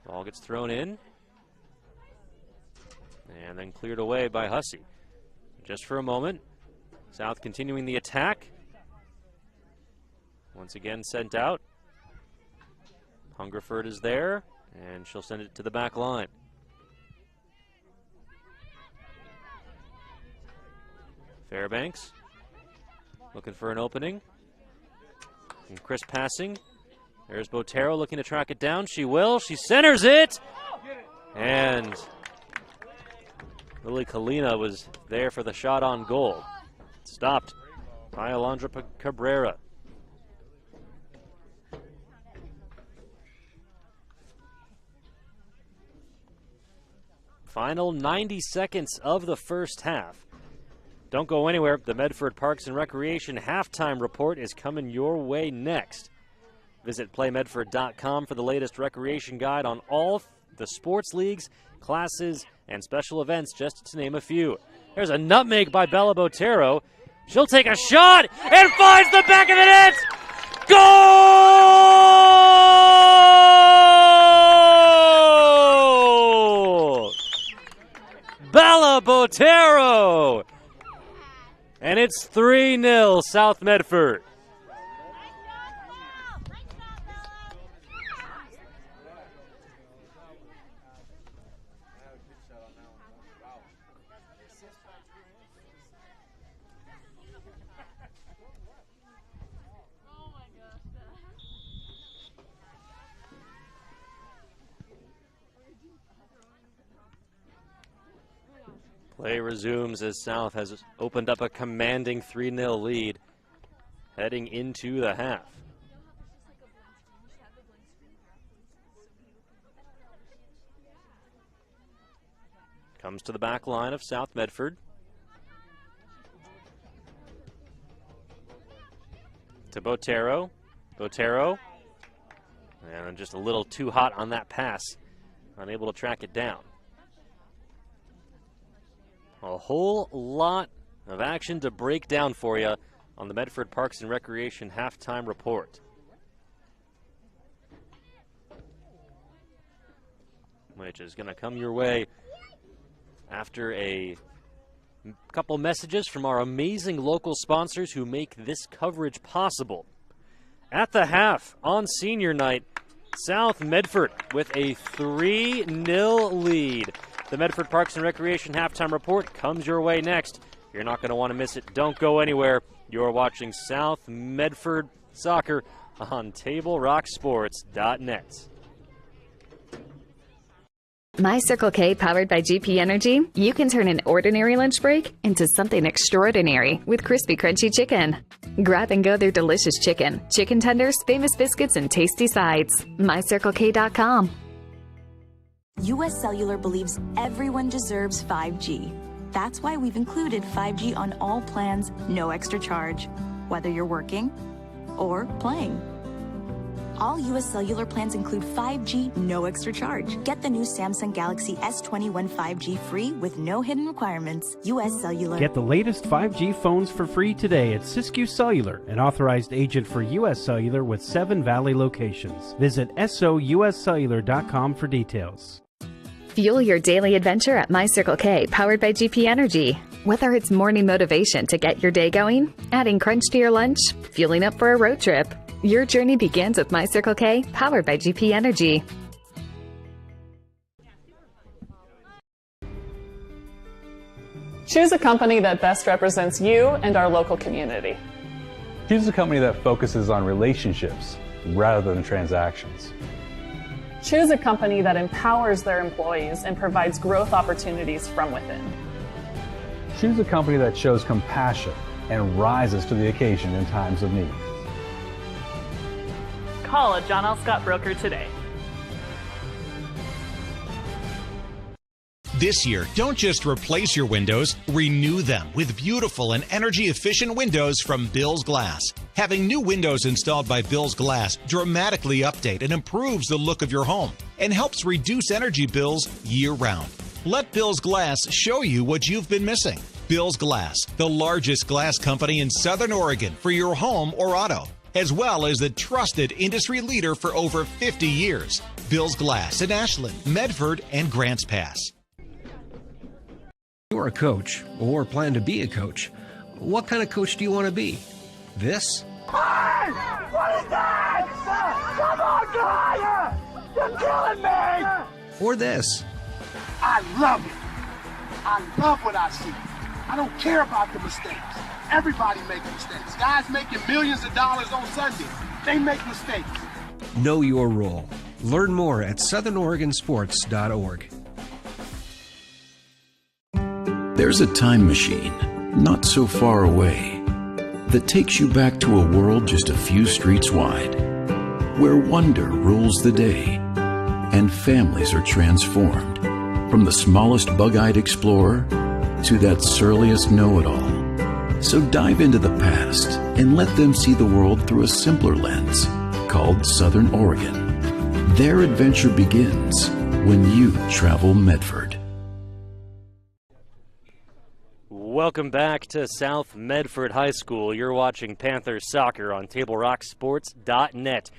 Ball gets thrown in. And then cleared away by Hussey. Just for a moment. South continuing the attack. Once again sent out. Hungerford is there. And she'll send it to the back line. Fairbanks. Looking for an opening. And crisp passing. There's Botero looking to track it down. She will. She centers it. And Lily Kalina was there for the shot on goal. Stopped by Alondra Cabrera. Final 90 seconds of the first half. Don't go anywhere. The Medford Parks and Recreation halftime report is coming your way next. Visit playmedford.com for the latest recreation guide on all the sports leagues, classes, and special events, just to name a few. There's a nutmeg by Bella Botero. She'll take a shot and finds the back of the net. Goal! Bella Botero! And it's 3-0 South Medford. Play resumes as South has opened up a commanding 3-0 lead heading into the half. Comes to the back line of South Medford. To Botero. Botero. And just a little too hot on that pass. Unable to track it down. A whole lot of action to break down for you on the Medford Parks and Recreation halftime report. Which is going to come your way after a couple messages from our amazing local sponsors who make this coverage possible. At the half on senior night, South Medford with a 3-0 lead. The Medford Parks and Recreation halftime report comes your way next. You're not going to want to miss it. Don't go anywhere. You're watching South Medford Soccer on TableRockSports.net. My Circle K powered by GP Energy, you can turn an ordinary lunch break into something extraordinary with crispy, crunchy chicken. Grab and go their delicious chicken, chicken tenders, famous biscuits, and tasty sides. MyCircleK.com. US Cellular believes everyone deserves 5G. That's why we've included 5G on all plans, no extra charge, whether you're working or playing. All US Cellular plans include 5G, no extra charge. Get the new Samsung Galaxy S21 5G free with no hidden requirements. US Cellular. Get the latest 5G phones for free today at Siskiyou Cellular, an authorized agent for US Cellular with 7 Valley locations. Visit souscellular.com for details. Fuel your daily adventure at My Circle K, powered by GP Energy. Whether it's morning motivation to get your day going, adding crunch to your lunch, fueling up for a road trip, your journey begins with My Circle K, powered by GP Energy. Choose a company that best represents you and our local community. Choose a company that focuses on relationships rather than transactions. Choose a company that empowers their employees and provides growth opportunities from within. Choose a company that shows compassion and rises to the occasion in times of need. Call a John L. Scott broker today. This year, don't just replace your windows, renew them with beautiful and energy-efficient windows from Bill's Glass. Having new windows installed by Bill's Glass dramatically update and improves the look of your home and helps reduce energy bills year-round. Let Bill's Glass show you what you've been missing. Bill's Glass, the largest glass company in Southern Oregon for your home or auto, as well as the trusted industry leader for over 50 years. Bill's Glass in Ashland, Medford, and Grants Pass. You're a coach or plan to be a coach. What kind of coach do you want to be? This? Hey! What is that? Come on, guy! You're killing me! Or this? I love it. I love what I see. I don't care about the mistakes. Everybody makes mistakes. Guys making millions of dollars on Sunday, they make mistakes. Know your role. Learn more at southernoregonsports.org. There's a time machine, not so far away, that takes you back to a world just a few streets wide, where wonder rules the day, and families are transformed, from the smallest bug-eyed explorer to that surliest know-it-all. So dive into the past and let them see the world through a simpler lens called Southern Oregon. Their adventure begins when you travel Medford. Welcome back to South Medford High School. You're watching Panthers soccer on TableRockSports.net.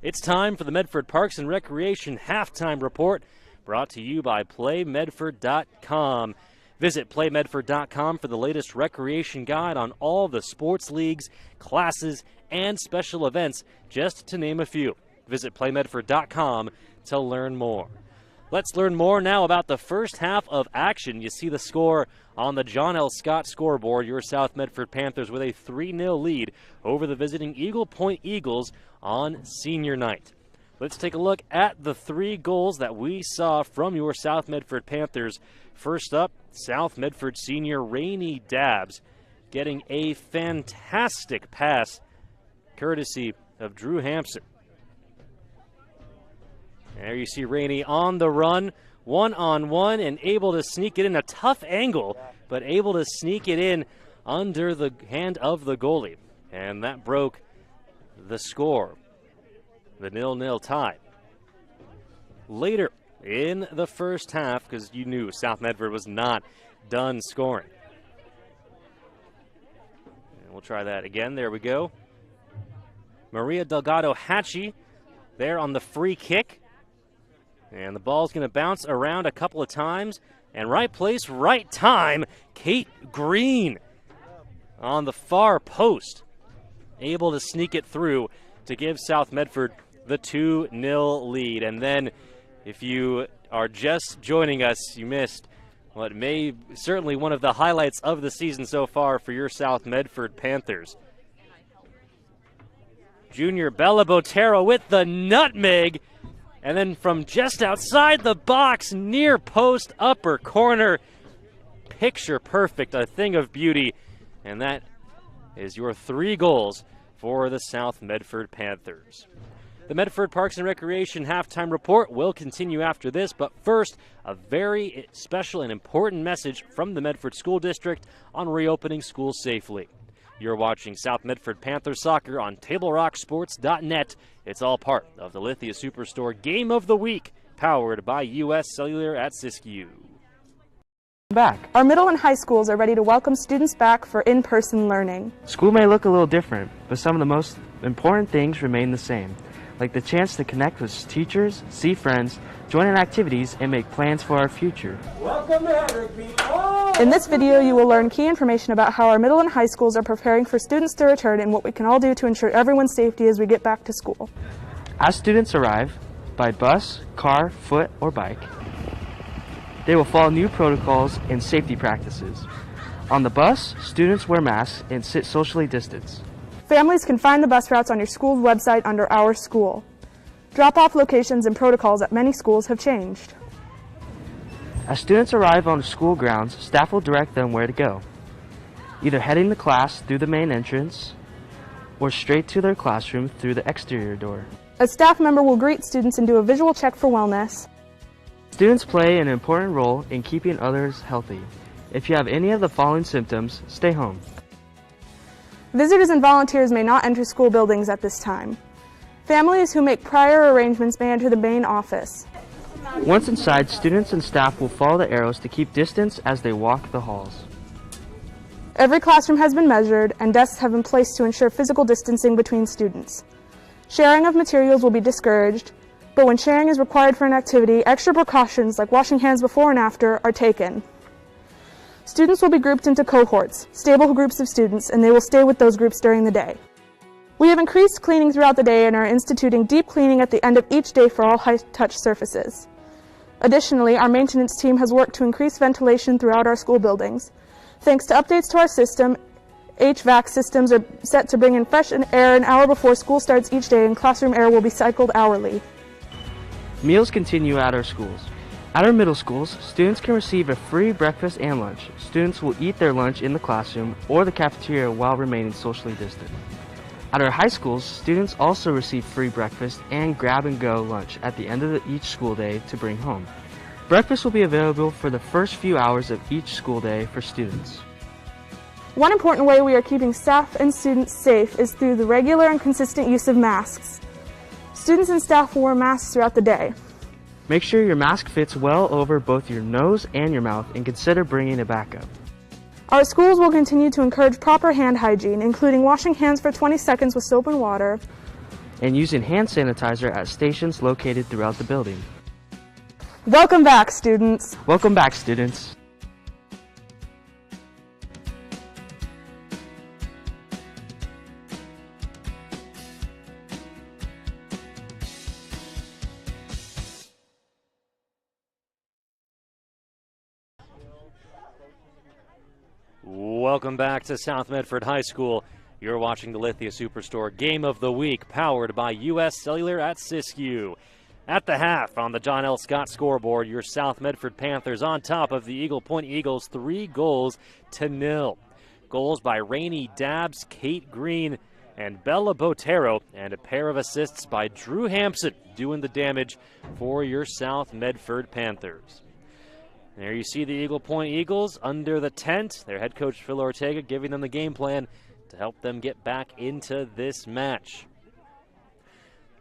It's time for the Medford Parks and Recreation halftime report, brought to you by PlayMedford.com. Visit PlayMedford.com for the latest recreation guide on all the sports leagues, classes, and special events, just to name a few. Visit PlayMedford.com to learn more. Let's learn more now about the first half of action. You see the score on the John L. Scott scoreboard. Your South Medford Panthers with a 3-0 lead over the visiting Eagle Point Eagles on senior night. Let's take a look at the 3 goals that we saw from your South Medford Panthers. First up, South Medford senior Rainey Dabbs getting a fantastic pass courtesy of Drew Hampson. There you see Rainey on the run, one-on-one and able to sneak it in a tough angle, but able to sneak it in under the hand of the goalie. And that broke the score, the 0-0 tie. Later in the first half, because you knew South Medford was not done scoring. And we'll try that again. There we go. Maria Delgado Hatchie there on the free kick. And the ball's going to bounce around a couple of times. And right place, right time, Kate Green on the far post, able to sneak it through to give South Medford the 2-0 lead. And then if you are just joining us, you missed what may certainly one of the highlights of the season so far for your South Medford Panthers. Junior Bella Botero with the nutmeg, and then from just outside the box, near post, upper corner, picture perfect, a thing of beauty. And that is your 3 goals for the South Medford Panthers. The Medford Parks and Recreation halftime report will continue after this, but first, a very special and important message from the Medford School District on reopening schools safely. You're watching South Medford Panther Soccer on TableRockSports.net. It's all part of the Lithia Superstore Game of the Week, powered by U.S. Cellular at Siskiyou. Back. Our middle and high schools are ready to welcome students back for in-person learning. School may look a little different, but some of the most important things remain the same, like the chance to connect with teachers, see friends, join in activities, and make plans for our future. Welcome to Hedrick, people! In this video, you will learn key information about how our middle and high schools are preparing for students to return and what we can all do to ensure everyone's safety as we get back to school. As students arrive, by bus, car, foot, or bike, they will follow new protocols and safety practices. On the bus, students wear masks and sit socially distanced. Families can find the bus routes on your school's website under Our School. Drop-off locations and protocols at many schools have changed. As students arrive on school grounds, staff will direct them where to go, either heading to class through the main entrance or straight to their classroom through the exterior door. A staff member will greet students and do a visual check for wellness. Students play an important role in keeping others healthy. If you have any of the following symptoms, stay home. Visitors and volunteers may not enter school buildings at this time. Families who make prior arrangements may enter the main office. Once inside, students and staff will follow the arrows to keep distance as they walk the halls. Every classroom has been measured and desks have been placed to ensure physical distancing between students. Sharing of materials will be discouraged, but when sharing is required for an activity, extra precautions like washing hands before and after are taken. Students will be grouped into cohorts, stable groups of students, and they will stay with those groups during the day. We have increased cleaning throughout the day and are instituting deep cleaning at the end of each day for all high-touch surfaces. Additionally, our maintenance team has worked to increase ventilation throughout our school buildings. Thanks to updates to our system, HVAC systems are set to bring in fresh air an hour before school starts each day, and classroom air will be cycled hourly. Meals continue at our schools. At our middle schools, students can receive a free breakfast and lunch. Students will eat their lunch in the classroom or the cafeteria while remaining socially distant. At our high schools, students also receive free breakfast and grab-and-go lunch at the end of each school day to bring home. Breakfast will be available for the first few hours of each school day for students. One important way we are keeping staff and students safe is through the regular and consistent use of masks. Students and staff will wear masks throughout the day. Make sure your mask fits well over both your nose and your mouth, and consider bringing a backup. Our schools will continue to encourage proper hand hygiene, including washing hands for 20 seconds with soap and water, and using hand sanitizer at stations located throughout the building. Welcome back, students! Welcome back, students! Welcome back to South Medford High School. You're watching the Lithia Superstore Game of the Week, powered by U.S. Cellular at Siskiyou. At the half, on the John L. Scott scoreboard, your South Medford Panthers on top of the Eagle Point Eagles 3-0. Goals by Rainey Dabbs, Kate Green, and Bella Botero, and a pair of assists by Drew Hampson doing the damage for your South Medford Panthers. There you see the Eagle Point Eagles under the tent. Their head coach Phil Ortega giving them the game plan to help them get back into this match.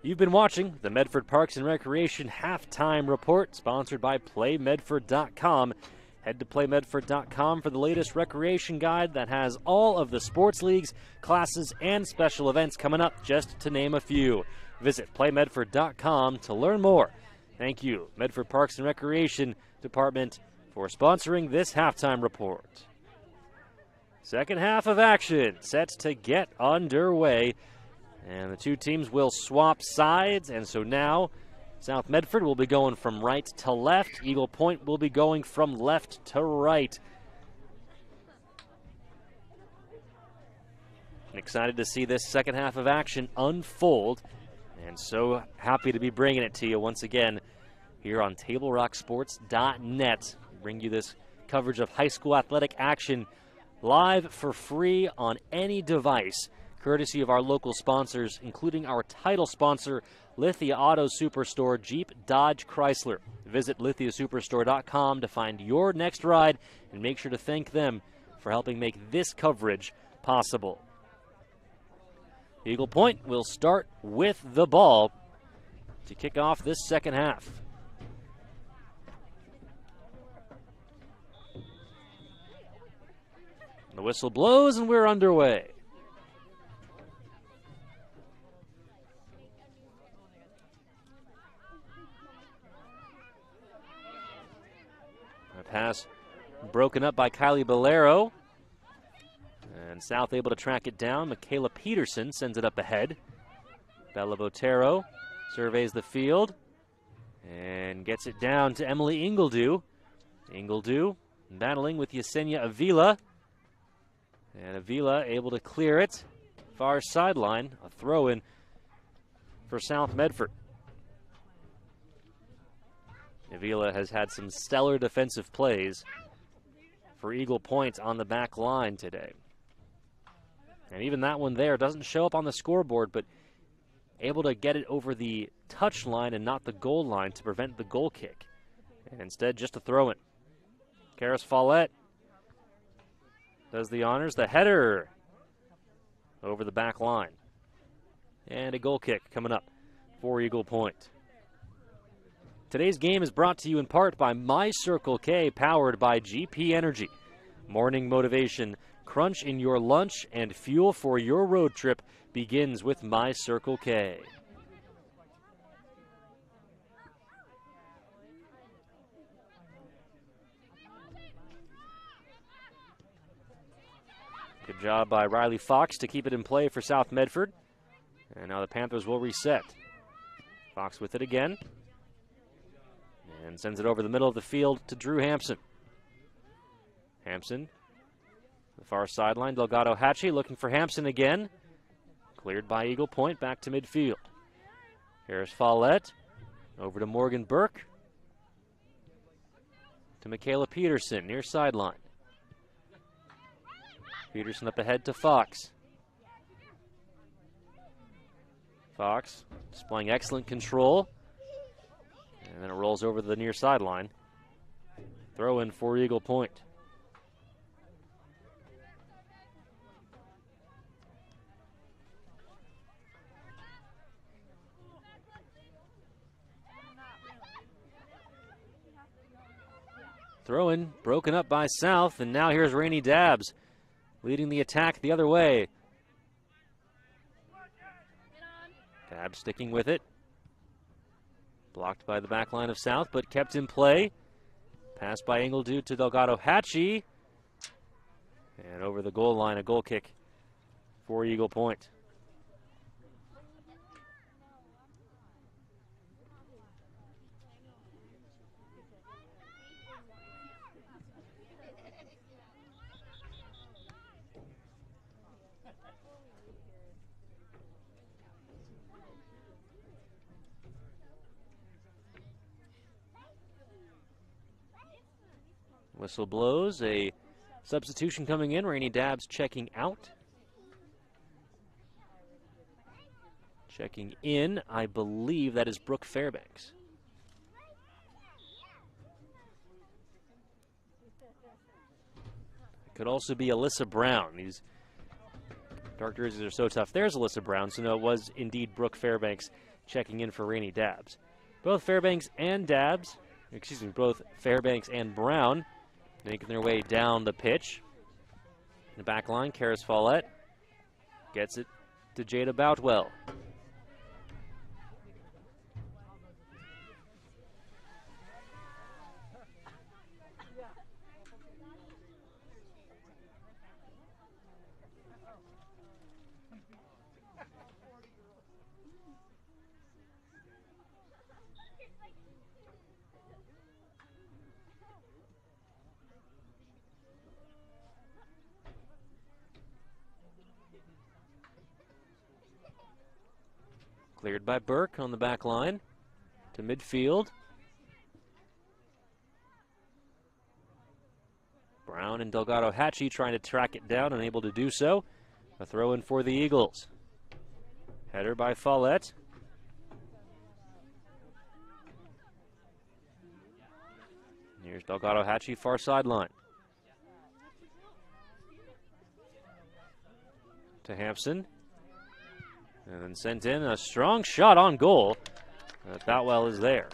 You've been watching the Medford Parks and Recreation Halftime Report, sponsored by PlayMedford.com. Head to PlayMedford.com for the latest recreation guide that has all of the sports leagues, classes, and special events coming up, just to name a few. Visit PlayMedford.com to learn more. Thank you, Medford Parks and Recreation Department, for sponsoring this halftime report. Second half of action set to get underway, and the two teams will swap sides, and so now South Medford will be going from right to left. Eagle Point will be going from left to right. I'm excited to see this second half of action unfold, and so happy to be bringing it to you once again here on TableRockSports.net. Bring you this coverage of high school athletic action live for free on any device, courtesy of our local sponsors, including our title sponsor, Lithia Auto Superstore, Jeep, Dodge, Chrysler. Visit lithiasuperstore.com to find your next ride, and make sure to thank them for helping make this coverage possible. Eagle Point will start with the ball to kick off this second half. The whistle blows and we're underway. A pass broken up by Kylie Bolero. And South able to track it down. Michaela Peterson sends it up ahead. Bella Botero surveys the field and gets it down to Emily Ingledew. Ingledew battling with Yesenia Avila. And Avila able to clear it. Far sideline, a throw-in for South Medford. Avila has had some stellar defensive plays for Eagle Point on the back line today. And even that one there doesn't show up on the scoreboard, but able to get it over the touch line and not the goal line to prevent the goal kick. And instead, just a throw-in. Karis Follett does the honors. The header over the back line. And a goal kick coming up for Eagle Point. Today's game is brought to you in part by My Circle K, powered by GP Energy. Morning motivation, crunch in your lunch, and fuel for your road trip begins with My Circle K. Good job by Riley Fox to keep it in play for South Medford. And now the Panthers will reset. Fox with it again. And sends it over the middle of the field to Drew Hampson. Hampson, the far sideline. Delgado Hatchie looking for Hampson again. Cleared by Eagle Point, back to midfield. Here's Follett. Over to Morgan Burke. To Michaela Peterson, near sideline. Peterson up ahead to Fox. Fox displaying excellent control. And then it rolls over to the near sideline. Throw in for Eagle Point. Throw in broken up by South, and now here's Rainey Dabbs leading the attack the other way. Dabbs sticking with it. Blocked by the back line of South, but kept in play. Pass by Ingledew to Delgado Hatchie. And over the goal line, a goal kick for Eagle Point. Whistle blows, a substitution coming in. Rainey Dabbs checking out. Checking in, I believe that is Brooke Fairbanks. It could also be Alyssa Brown. These dark jerseys are so tough. There's Alyssa Brown, so no, it was indeed Brooke Fairbanks checking in for Rainey Dabbs. Both Fairbanks and both Fairbanks and Brown making their way down the pitch. In the back line, Karis Follett gets it to Jada Boutwell. Cleared by Burke on the back line to midfield. Brown and Delgado Hatchie trying to track it down, unable to do so. A throw in for the Eagles. Header by Follett. Here's Delgado Hatchie, far sideline. To Hampson. And then sent in a strong shot on goal. Boutwell is there.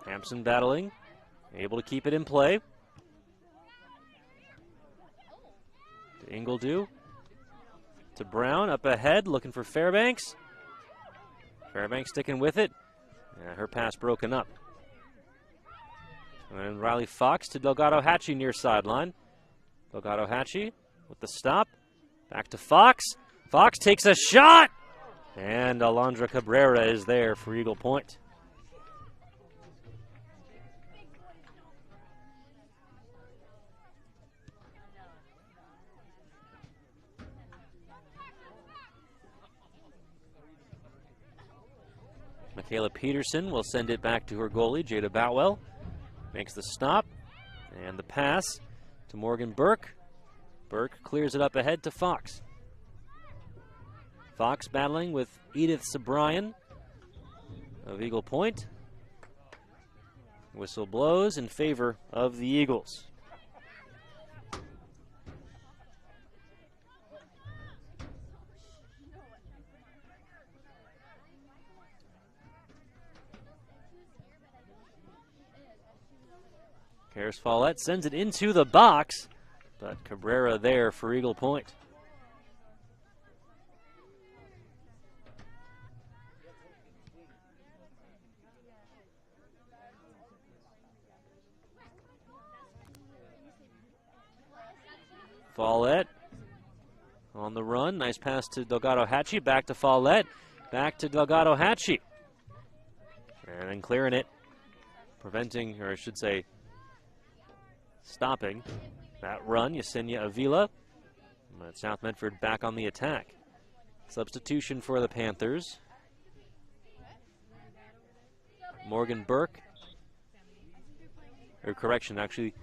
Hampson battling, able to keep it in play. To Ingledew. To Brown, up ahead, looking for Fairbanks. Fairbanks sticking with it. Her pass broken up. And Riley Fox to Delgado Hatchie near sideline. Delgado Hatchie with the stop. Back to Fox. Fox takes a shot! And Alondra Cabrera is there for Eagle Point. Michaela Peterson will send it back to her goalie, Jada Boutwell. Makes the stop, and the pass to Morgan Burke. Burke clears it up ahead to Fox. Fox battling with Edith Sobrian of Eagle Point. Whistle blows in favor of the Eagles. Karis Follett sends it into the box, but Cabrera there for Eagle Point. Follett on the run. Nice pass to Delgado Hatchie. Back to Follett. Back to Delgado Hatchie. And then clearing it. Preventing, or I should say, stopping that run, Yesenia Avila. But South Medford back on the attack. Substitution for the Panthers. Morgan Burke. Or correction, actually,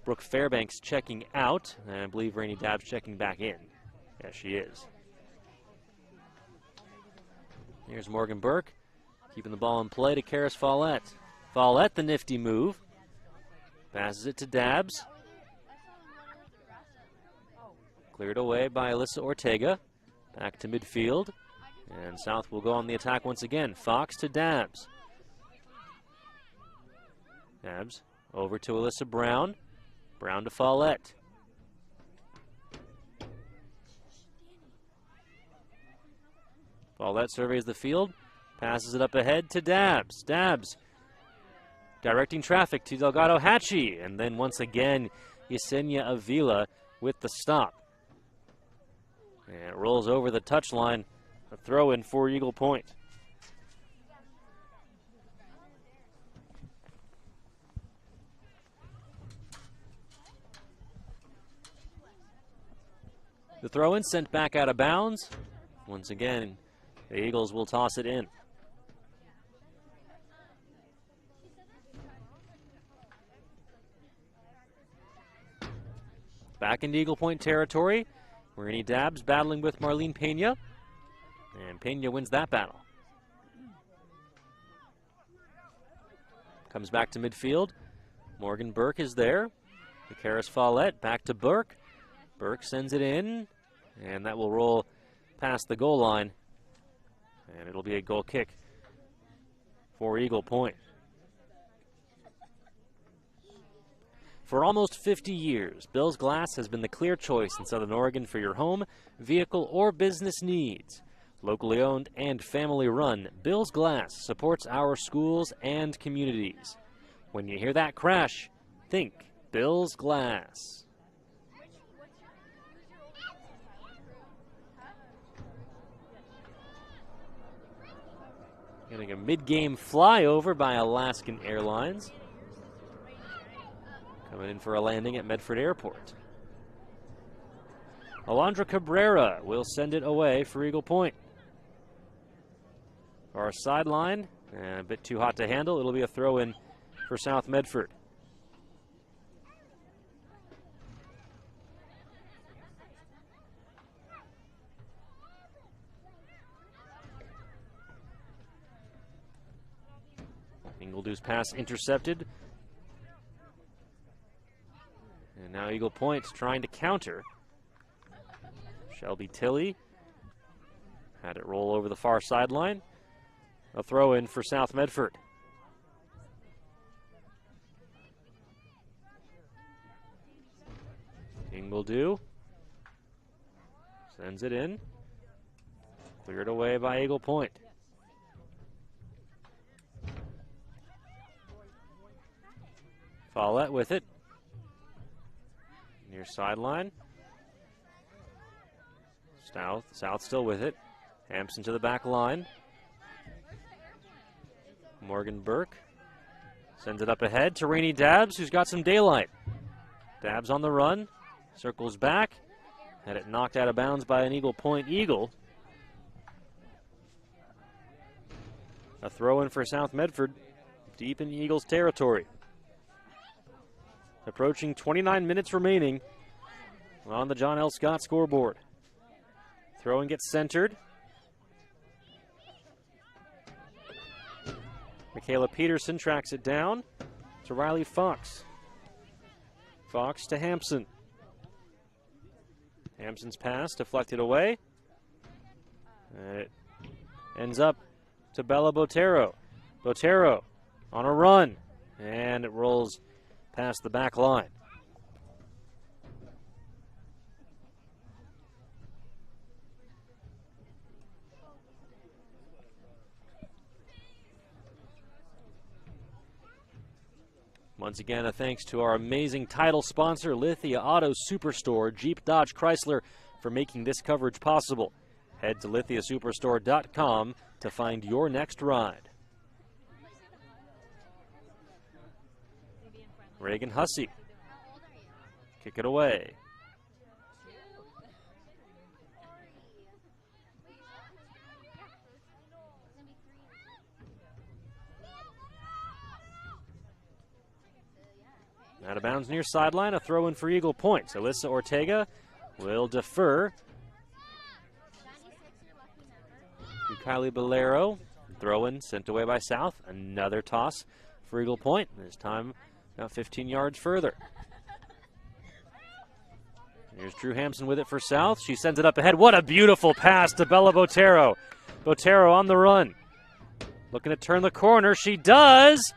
Brooke Fairbanks checking out. And I believe Rainey Dabbs checking back in. Yes, she is. Here's Morgan Burke. Keeping the ball in play to Karis Follett. Follett, the nifty move. Passes it to Dabbs. Cleared away by Alyssa Ortega. Back to midfield. And South will go on the attack once again. Fox to Dabbs. Dabbs over to Alyssa Brown. Brown to Follett. Follett surveys the field. Passes it up ahead to Dabbs. Dabbs directing traffic to Delgado Hatchie. And then once again, Yesenia Avila with the stop. And it rolls over the touchline. A throw in for Eagle Point. The throw in sent back out of bounds. Once again, the Eagles will toss it in. Back into Eagle Point territory. Marini Dabbs battling with Marlene Pena. And Pena wins that battle. Comes back to midfield. Morgan Burke is there. Karis Follett back to Burke. Burke sends it in. And that will roll past the goal line. And it'll be a goal kick for Eagle Point. For almost 50 years, Bill's Glass has been the clear choice in Southern Oregon for your home, vehicle, or business needs. Locally owned and family run, Bill's Glass supports our schools and communities. When you hear that crash, think Bill's Glass. Getting a mid-game flyover by Alaskan Airlines. Coming in for a landing at Medford Airport. Alondra Cabrera will send it away for Eagle Point. Our sideline, a bit too hot to handle. It'll be a throw-in for South Medford. Ingledew's pass intercepted. And now Eagle Point trying to counter. Shelby Tilley had it roll over the far sideline. A throw in for South Medford. Ingledew sends it in. Cleared away by Eagle Point. Follett with it. Near sideline. South still with it. Hampson to the back line. Morgan Burke sends it up ahead to Rainey Dabbs, who's got some daylight. Dabbs on the run. Circles back. Had it knocked out of bounds by an Eagle Point Eagle. A throw in for South Medford, deep in Eagles territory. Approaching 29 minutes remaining on the John L. Scott scoreboard. Throw-in gets centered. Michaela Peterson tracks it down to Riley Fox. Fox to Hampson. Hampson's pass deflected away. And it ends up to Bella Botero. Botero on a run. And it rolls past the back line. Once again, a thanks to our amazing title sponsor, Lithia Auto Superstore, Jeep, Dodge, Chrysler, for making this coverage possible. Head to lithiasuperstore.com to find your next ride. Reagan Hussey. Kick it away. Out of bounds near sideline, a throw in for Eagle Point. Alyssa Ortega will defer to Kylie Bolero. Throw in sent away by South. Another toss for Eagle Point. This time about 15 yards further. Here's Drew Hampson with it for South. She sends it up ahead. What a beautiful pass to Bella Botero. Botero on the run. Looking to turn the corner. She does.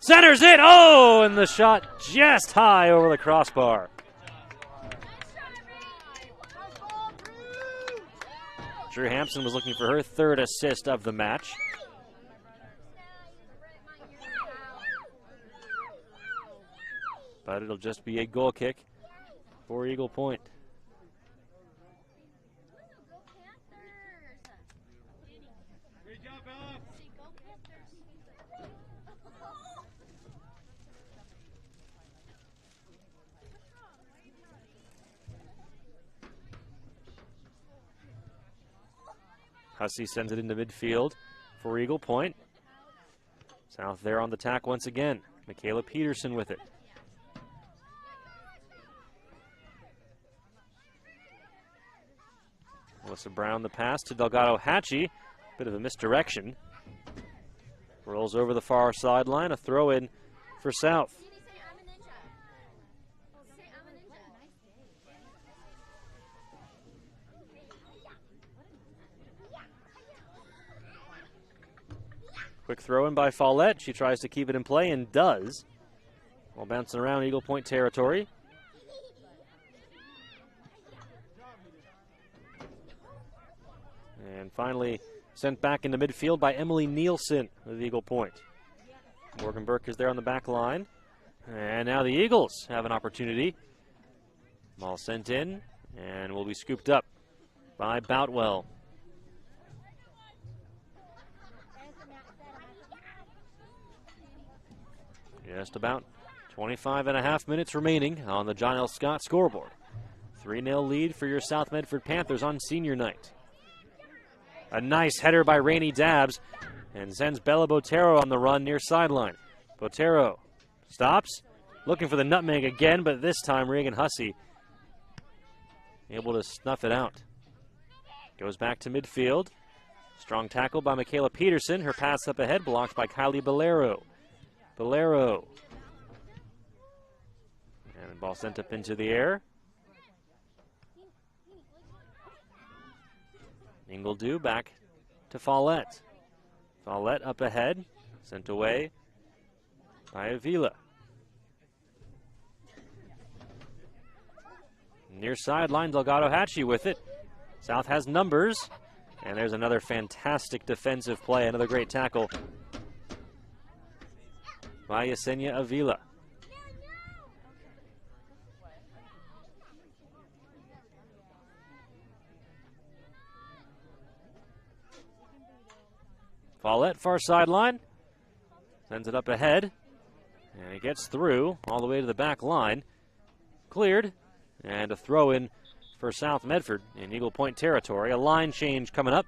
Centers it. Oh, and the shot just high over the crossbar. Drew Hampson was looking for her third assist of the match. But it'll just be a goal kick for Eagle Point. Hussey sends it into midfield for Eagle Point. South there on the tack once again. Michaela Peterson with it. Melissa Brown the pass to Delgado Hatchie. Bit of a misdirection. Rolls over the far sideline. A throw in for South. Quick throw in by Follett. She tries to keep it in play and does. While bouncing around Eagle Point territory. And finally sent back into midfield by Emily Nielsen of Eagle Point. Morgan Burke is there on the back line. And now the Eagles have an opportunity. Ball sent in and will be scooped up by Boutwell. Just about 25.5 minutes remaining on the John L. Scott scoreboard. 3-0 lead for your South Medford Panthers on senior night. A nice header by Rainey Dabbs and sends Bella Botero on the run near sideline. Botero stops, looking for the nutmeg again, but this time Reagan Hussey able to snuff it out. Goes back to midfield. Strong tackle by Michaela Peterson. Her pass up ahead blocked by Kylie Bolero. Bolero. And the ball sent up into the air. Ingledew back to Follett. Follett up ahead. Sent away by Avila. Near sideline, Delgado Hatchie with it. South has numbers. And there's another fantastic defensive play. Another great tackle by Yesenia Avila. Follett, far sideline. Sends it up ahead. And he gets through all the way to the back line. Cleared. And a throw in for South Medford in Eagle Point territory. A line change coming up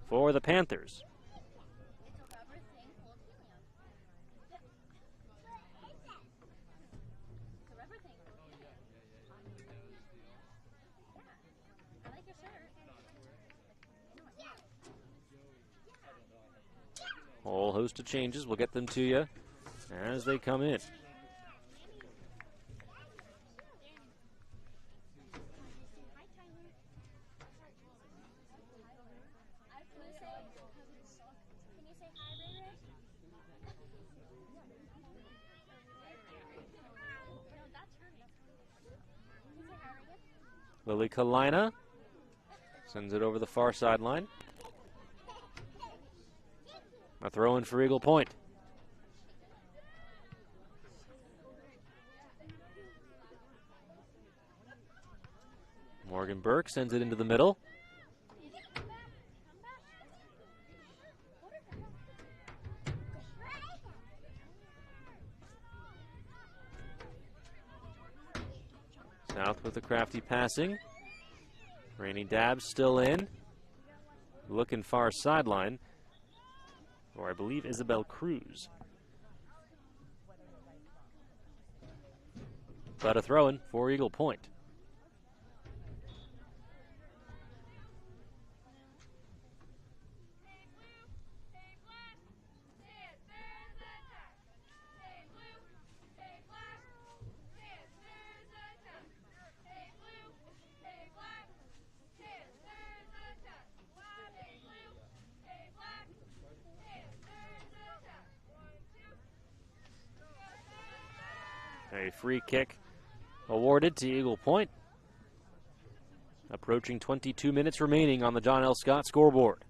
for the Panthers. Whole host of changes. We'll get them to you as they come in. Lily Kalina sends it over the far sideline. A throw in for Eagle Point. Morgan Burke sends it into the middle. South with the crafty passing. Rainey Dabbs still in. Looking far sideline. Or I believe Isabel Cruz. But a throw-in for Eagle Point. A free kick awarded to Eagle Point. Approaching 22 minutes remaining on the John L. Scott scoreboard.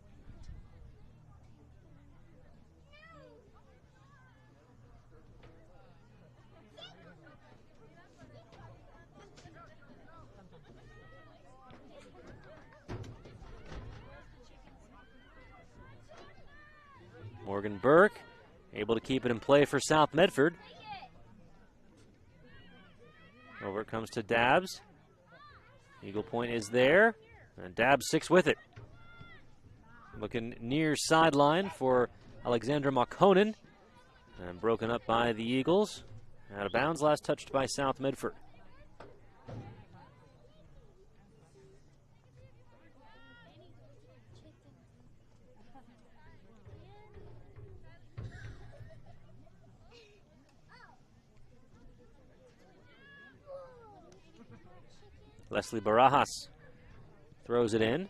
Morgan Burke able to keep it in play for South Medford. Over it comes to Dabbs. Eagle Point is there. And Dabbs 6 with it. Looking near sideline for Alexandra Makonnen. And broken up by the Eagles. Out of bounds, last touched by South Medford. Leslie Barajas throws it in.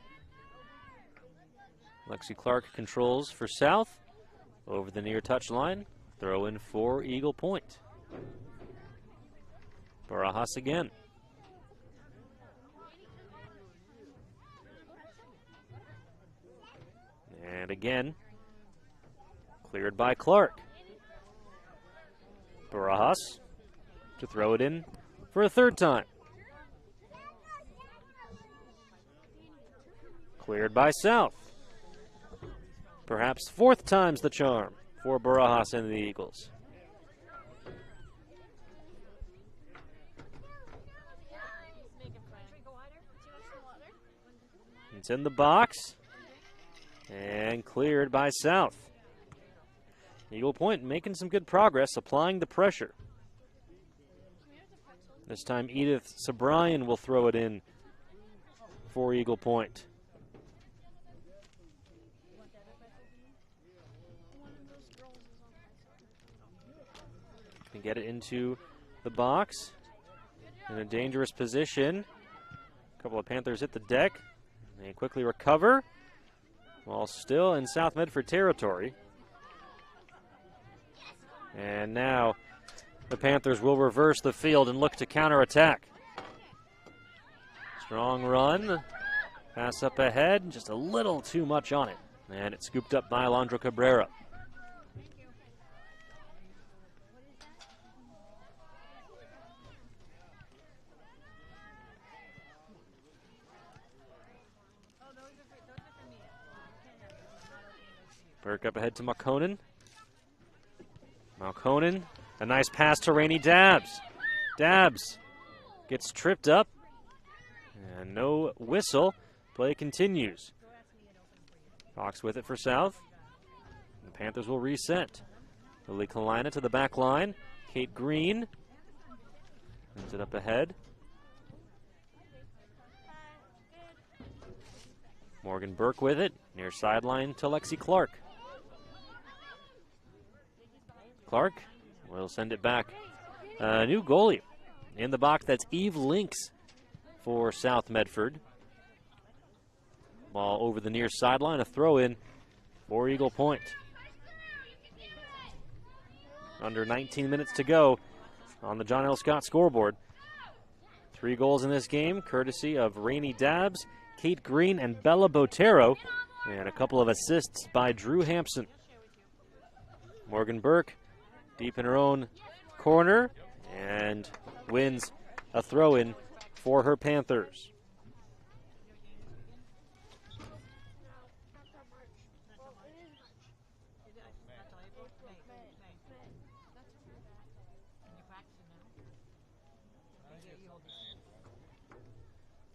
Lexi Clark controls for South. Over the near touchline. Throw in for Eagle Point. Barajas again. And again, cleared by Clark. Barajas to throw it in for a third time. Cleared by South. Perhaps fourth time's the charm for Barajas and the Eagles. It's in the box and cleared by South. Eagle Point making some good progress, applying the pressure. This time Edith Sobrian will throw it in for Eagle Point. Can get it into the box in a dangerous position. A couple of Panthers hit the deck. They quickly recover while still in South Medford territory. And now the Panthers will reverse the field and look to counterattack. Strong run. Pass up ahead, just a little too much on it. And it's scooped up by Alondra Cabrera. Burke up ahead to Malkonen. Malkonen, a nice pass to Rainey Dabbs. Dabbs gets tripped up. And no whistle. Play continues. Fox with it for South. The Panthers will reset. Lily Kalina to the back line. Kate Green sends it up ahead. Morgan Burke with it. Near sideline to Lexi Clark. Clark will send it back. New goalie in the box. That's Eve Links for South Medford. Ball over the near sideline. A throw in for Eagle Point. Under 19 minutes to go on the John L. Scott scoreboard. 3 goals in this game, courtesy of Rainey Dabbs, Kate Green, and Bella Botero. And a couple of assists by Drew Hampson. Morgan Burke deep in her own corner and wins a throw-in for her Panthers.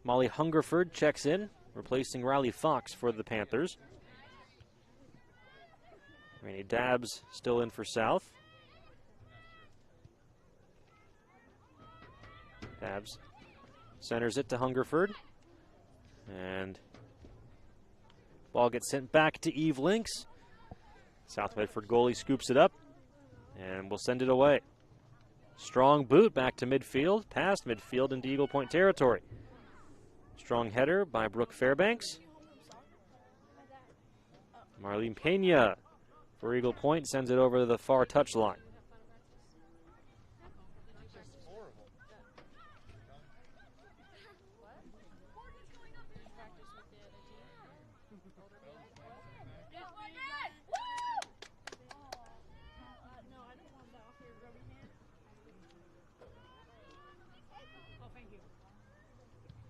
Molly Hungerford checks in, replacing Riley Fox for the Panthers. Rainey Dabbs still in for South. Dabbs centers it to Hungerford. And ball gets sent back to Eve Links. South Medford goalie scoops it up and will send it away. Strong boot back to midfield, past midfield into Eagle Point territory. Strong header by Brooke Fairbanks. Marlene Pena for Eagle Point sends it over the far touchline.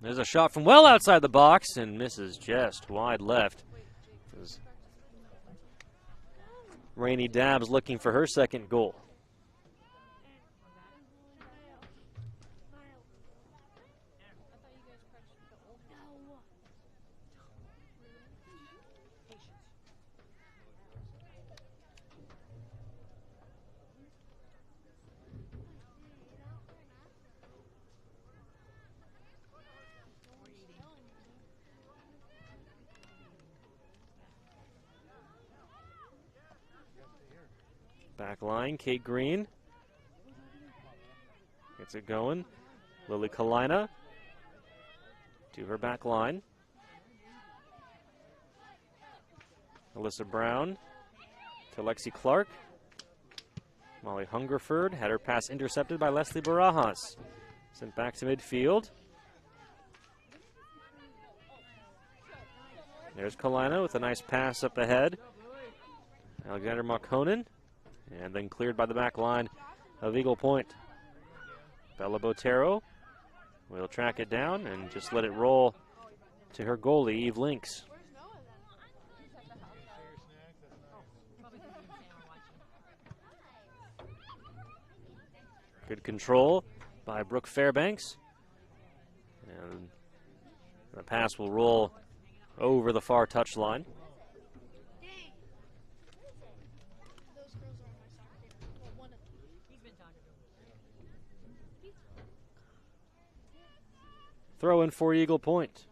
There's a shot from well outside the box and misses just wide left. Rainey Dabbs looking for her second goal. Back line, Kate Green. Gets it going. Lily Kalina. to her back line. Alyssa Brown to Lexi Clark. Molly Hungerford had her pass intercepted by Leslie Barajas. Sent back to midfield. There's Kalina with a nice pass up ahead. Alexander Marconin. And then cleared by the back line of Eagle Point. Bella Botero will track it down and just let it roll to her goalie, Eve Lynx. Good control by Brooke Fairbanks. And the pass will roll over the far touchline. Throw in for Eagle Point.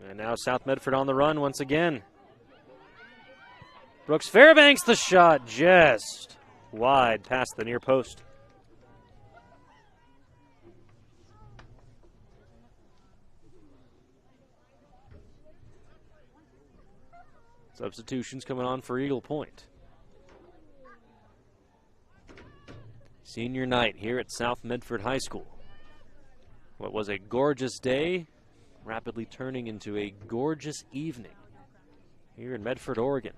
And now South Medford on the run once again. Brooks Fairbanks, the shot just wide past the near post. Substitutions coming on for Eagle Point. Senior night here at South Medford High School. What was a gorgeous day, rapidly turning into a gorgeous evening here in Medford, Oregon.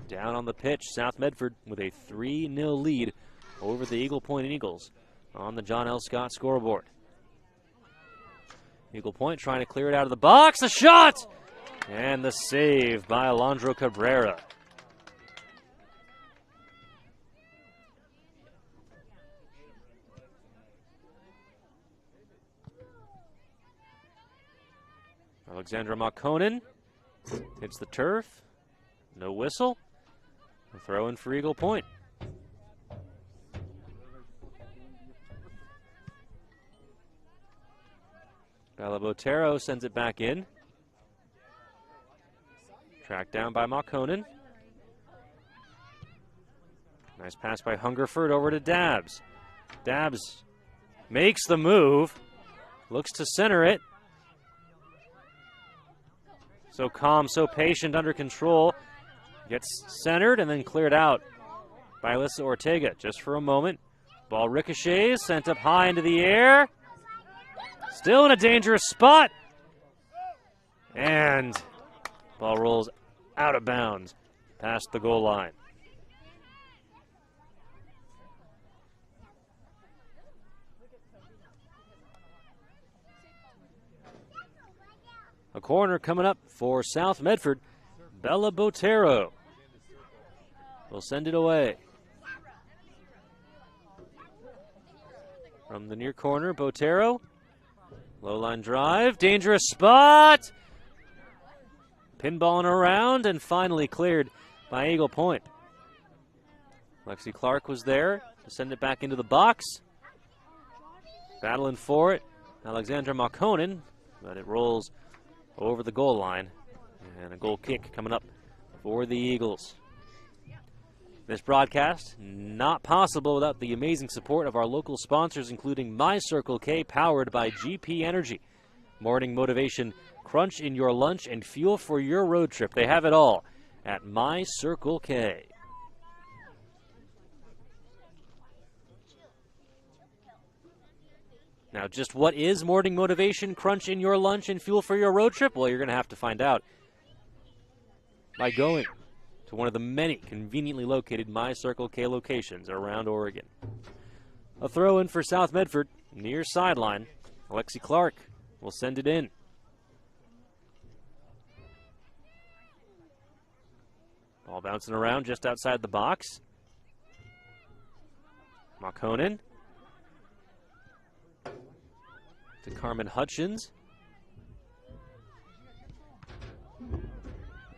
Down on the pitch, South Medford with a 3-0 lead over the Eagle Point Eagles on the John L. Scott scoreboard. Eagle Point trying to clear it out of the box. A shot! And the save by Alondra Cabrera. Alexandra Marconin hits the turf. No whistle. A throw in for Eagle Point. Bella Botero sends it back in. Tracked down by Marconin. Nice pass by Hungerford over to Dabbs. Dabbs makes the move. Looks to center it. So calm, so patient, under control. Gets centered and then cleared out by Alyssa Ortega just for a moment. Ball ricochets, sent up high into the air. Still in a dangerous spot. And ball rolls out of bounds past the goal line. A corner coming up for South Medford. Bella Botero will send it away. From the near corner, Botero. Low line drive, dangerous spot. Pinballing around and finally cleared by Eagle Point. Lexi Clark was there to send it back into the box. Battling for it, Alexandra Marconin, but it rolls over the goal line. And a goal kick coming up for the Eagles. This broadcast not possible without the amazing support of our local sponsors, including My Circle K, powered by GP Energy. Morning motivation, crunch in your lunch, and fuel for your road trip. They have it all at My Circle K. Now, just what is morning motivation, crunch in your lunch, and fuel for your road trip? Well, you're going to have to find out by going to one of the many conveniently located My Circle K locations around Oregon. A throw in for South Medford, near sideline. Alexi Clark will send it in. Ball bouncing around just outside the box. Marconin to Carmen Hutchins.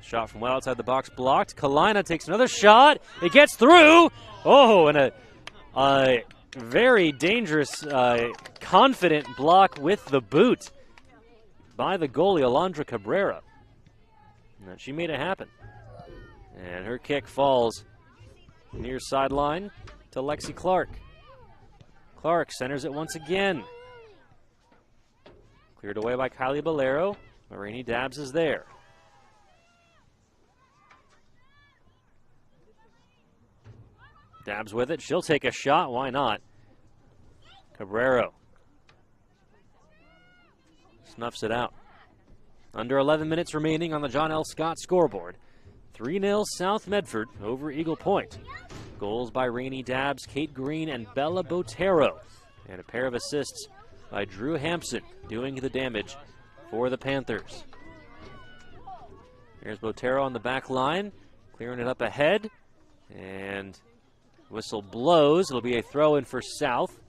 Shot from well outside the box blocked. Kalina takes another shot. It gets through. Oh, and a very dangerous, confident block with the boot by the goalie, Alondra Cabrera. And she made it happen. And her kick falls Near sideline to Lexi Clark. Clark centers it once again. Cleared away by Kylie Bolero. Rainey Dabbs is there. Dabbs with it. She'll take a shot. Why not? Cabrero snuffs it out. Under 11 minutes remaining on the John L. Scott scoreboard. 3-0 South Medford over Eagle Point. Goals by Rainey Dabbs, Kate Green, and Bella Botero. And a pair of assists by Drew Hampson doing the damage for the Panthers. Here's Botero on the back line, clearing it up ahead. And whistle blows. It'll be a throw in for South.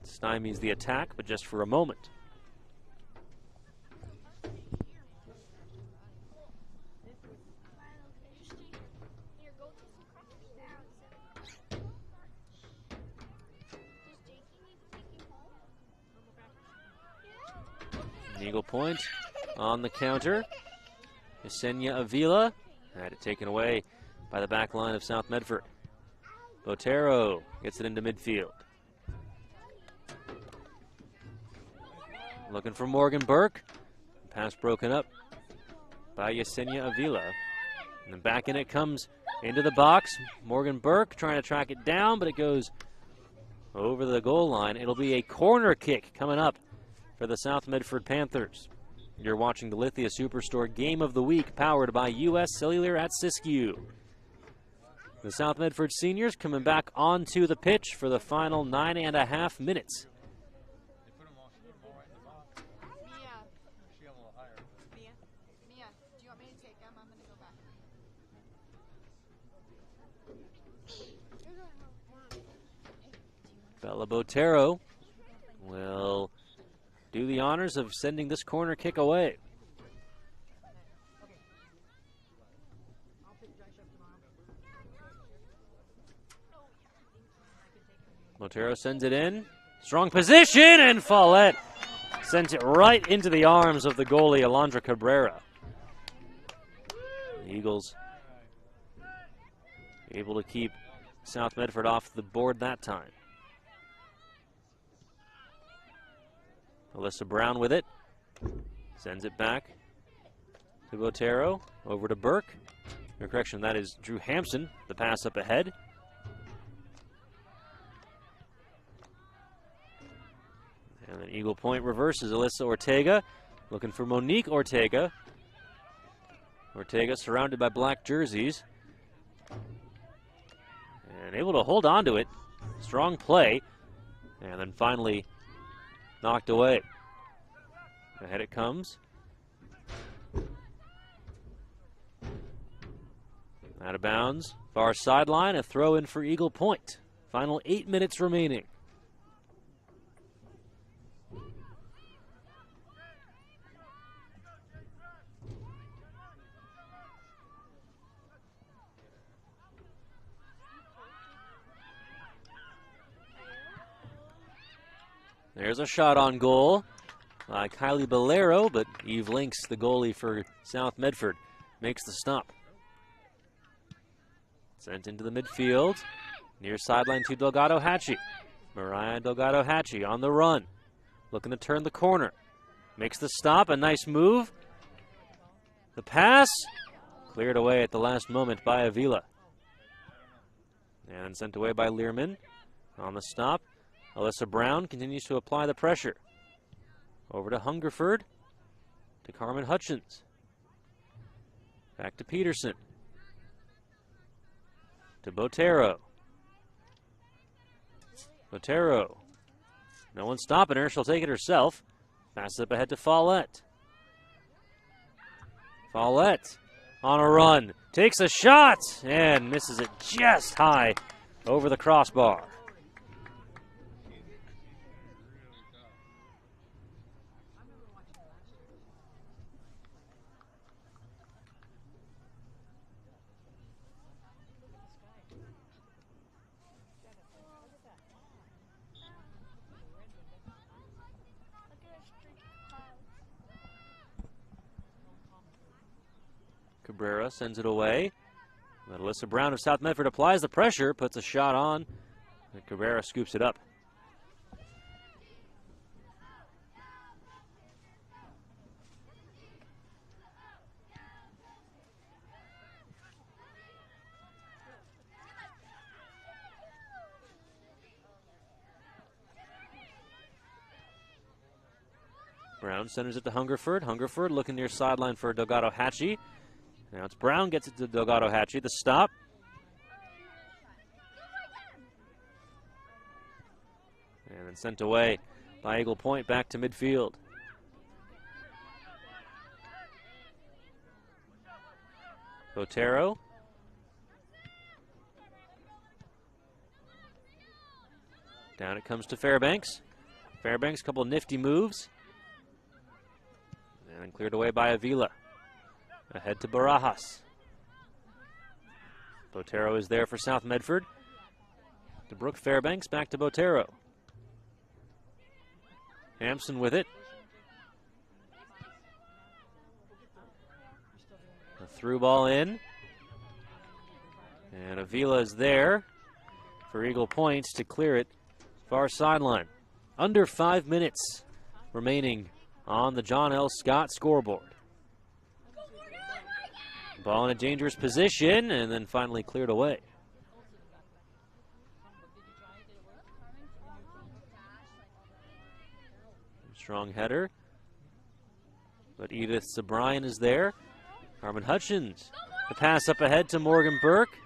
Stymies the attack, but just for a moment. Eagle Point on the counter. Yesenia Avila had it taken away by the back line of South Medford. Botero gets it into midfield. Looking for Morgan Burke. Pass broken up by Yesenia Avila. And then back in it comes into the box. Morgan Burke trying to track it down, but it goes over the goal line. It'll be a corner kick coming up for the South Medford Panthers. You're watching the Lithia Superstore Game of the Week, powered by U.S. Cellular at Siskiyou. The South Medford seniors coming back onto the pitch for the final 9.5 minutes. Bella Botero will do the honors of sending this corner kick away. Botero sends it in. Strong position, and Follett sends it right into the arms of the goalie, Alondra Cabrera. The Eagles able to keep South Medford off the board that time. Alyssa Brown with it. Sends it back to Botero. Over to Burke. No correction, that is Drew Hampson. The pass up ahead. And then Eagle Point reverses. Alyssa Ortega looking for Monique Ortega. Ortega surrounded by black jerseys. And able to hold on to it. Strong play. And then finally knocked away. Ahead it comes. Out of bounds. Far sideline. A throw in for Eagle Point. Final 8 minutes remaining. There's a shot on goal by Kylie Bolero, but Eve Links, the goalie for South Medford, makes the stop. Sent into the midfield. Near sideline to Delgado Hatchie. Mariah Delgado Hatchie on the run. Looking to turn the corner. Makes the stop, a nice move. The pass, cleared away at the last moment by Avila. And sent away by Learman. On the stop, Alyssa Brown continues to apply the pressure. Over to Hungerford, to Carmen Hutchins. Back to Peterson. To Botero. Botero. No one stopping her. She'll take it herself. Passes up ahead to Follett. Follett on a run. Takes a shot and misses it just high over the crossbar. Cabrera sends it away. But Alyssa Brown of South Medford applies the pressure, puts a shot on, and Cabrera scoops it up. Brown centers it to Hungerford. Hungerford looking near sideline for Delgado Hatchie. Now it's Brown, gets it to Delgado Hatchie. The stop. And then sent away by Eagle Point back to midfield. Botero. Down it comes to Fairbanks. Fairbanks, couple of nifty moves. And cleared away by Avila. Ahead to Barajas. Botero is there for South Medford. To Brooke Fairbanks, back to Botero. Hampson with it. A through ball in. And Avila is there for Eagle Point to clear it far sideline. Under 5 minutes remaining on the John L. Scott scoreboard. Ball in a dangerous position and then finally cleared away. Strong header. But Edith Sobrian is there. Carmen Hutchins. The pass up ahead to Morgan Burke.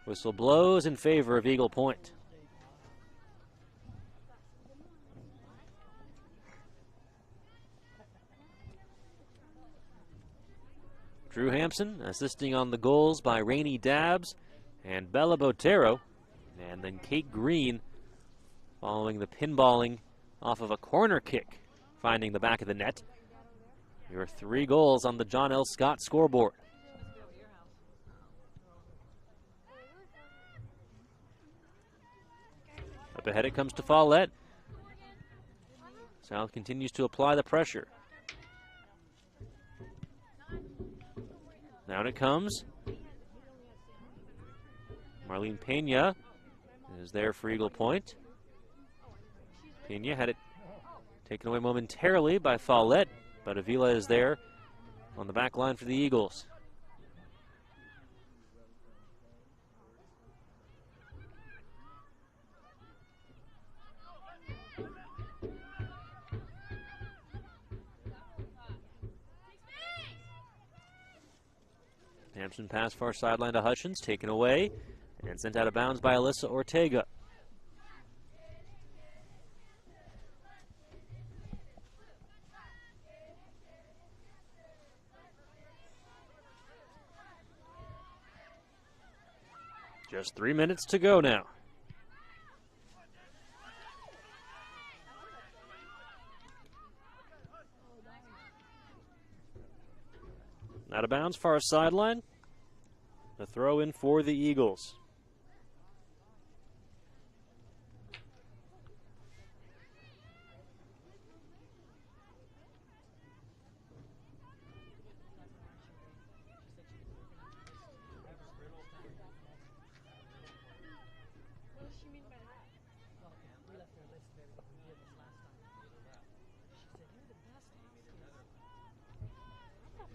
Whistle blows in favor of Eagle Point. Drew Hampson assisting on the goals by Rainey Dabbs and Bella Botero. And then Kate Green following the pinballing off of a corner kick, finding the back of the net. Your 3 goals on the John L. Scott scoreboard. Up ahead it comes to Follett. South continues to apply the pressure. Down it comes. Marlene Pena is there for Eagle Point. Pena had it taken away momentarily by Follett, but Avila is there on the back line for the Eagles. Hampson pass far sideline to Hutchins, taken away and sent out of bounds by Alyssa Ortega. Just 3 minutes to go now. Out of bounds, far sideline. The throw in for the Eagles.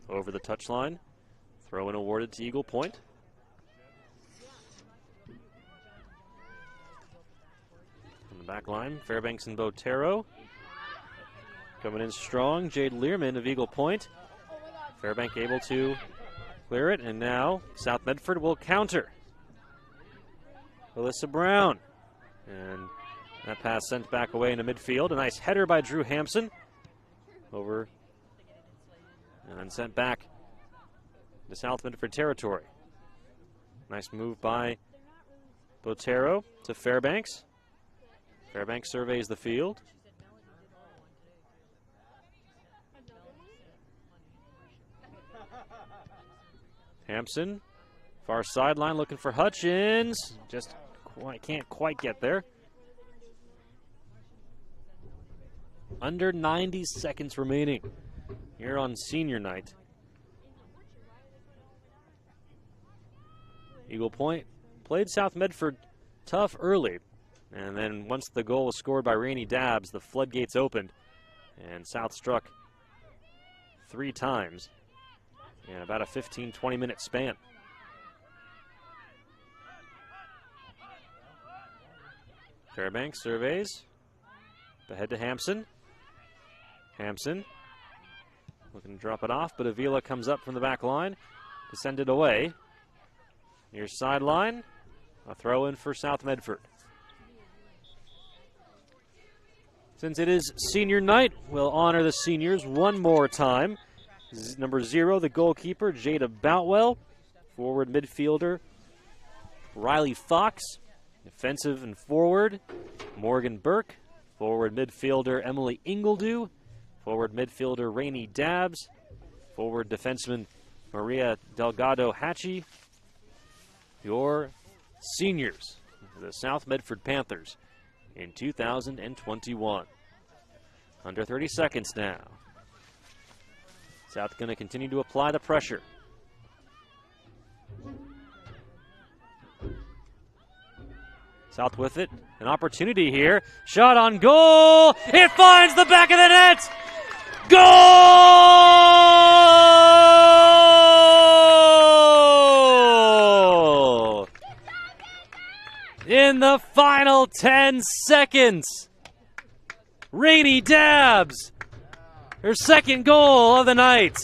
Over the touchline. Throw in awarded to Eagle Point. On the back line, Fairbanks and Botero. Coming in strong, Jade Learman of Eagle Point. Fairbank able to clear it, and now South Medford will counter. Alyssa Brown. And that pass sent back away into midfield. A nice header by Drew Hampson. Over. And then sent back to South Medford territory. Nice move by Botero to Fairbanks. Fairbanks surveys the field. Hampson, far sideline looking for Hutchins. Just can't quite get there. Under 90 seconds remaining here on senior night. Eagle Point played South Medford tough early, and then once the goal was scored by Rainey Dabbs, the floodgates opened, and South struck 3 times in about a 15-20 minute span. Fairbanks surveys. Ahead to Hampson. Hampson looking to drop it off, but Avila comes up from the back line to send it away. Near sideline, a throw in for South Medford. Since it is senior night, we'll honor the seniors one more time. Number 0, the goalkeeper, Jada Boutwell. Forward midfielder, Riley Fox. Defensive and forward, Morgan Burke. Forward midfielder, Emily Ingledew. Forward midfielder, Rainey Dabbs. Forward defenseman, Maria Delgado Hatchie. Your seniors, the South Medford Panthers in 2021. Under 30 seconds now. South going to continue to apply the pressure. South with it, an opportunity here. Shot on goal. It finds the back of the net. Goal! In the final 10 seconds, Rainey Dabbs, her second goal of the night.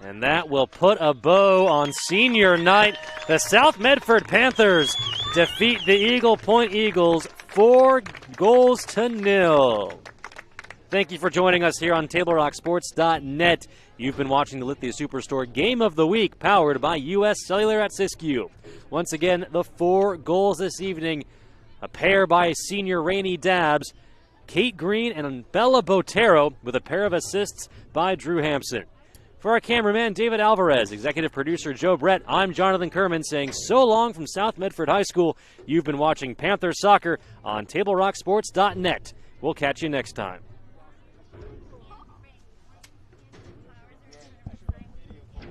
And that will put a bow on senior night. The South Medford Panthers defeat the Eagle Point Eagles 4-0. Thank you for joining us here on TableRockSports.net. You've been watching the Lithia Superstore Game of the Week, powered by U.S. Cellular at Siskiyou. Once again, the 4 goals this evening, a pair by senior Rainey Dabbs, Kate Green and Bella Botero, with a pair of assists by Drew Hampson. For our cameraman, David Alvarez, executive producer Joe Brett, I'm Jonathan Kerman saying so long from South Medford High School. You've been watching Panther Soccer on TableRockSports.net. We'll catch you next time.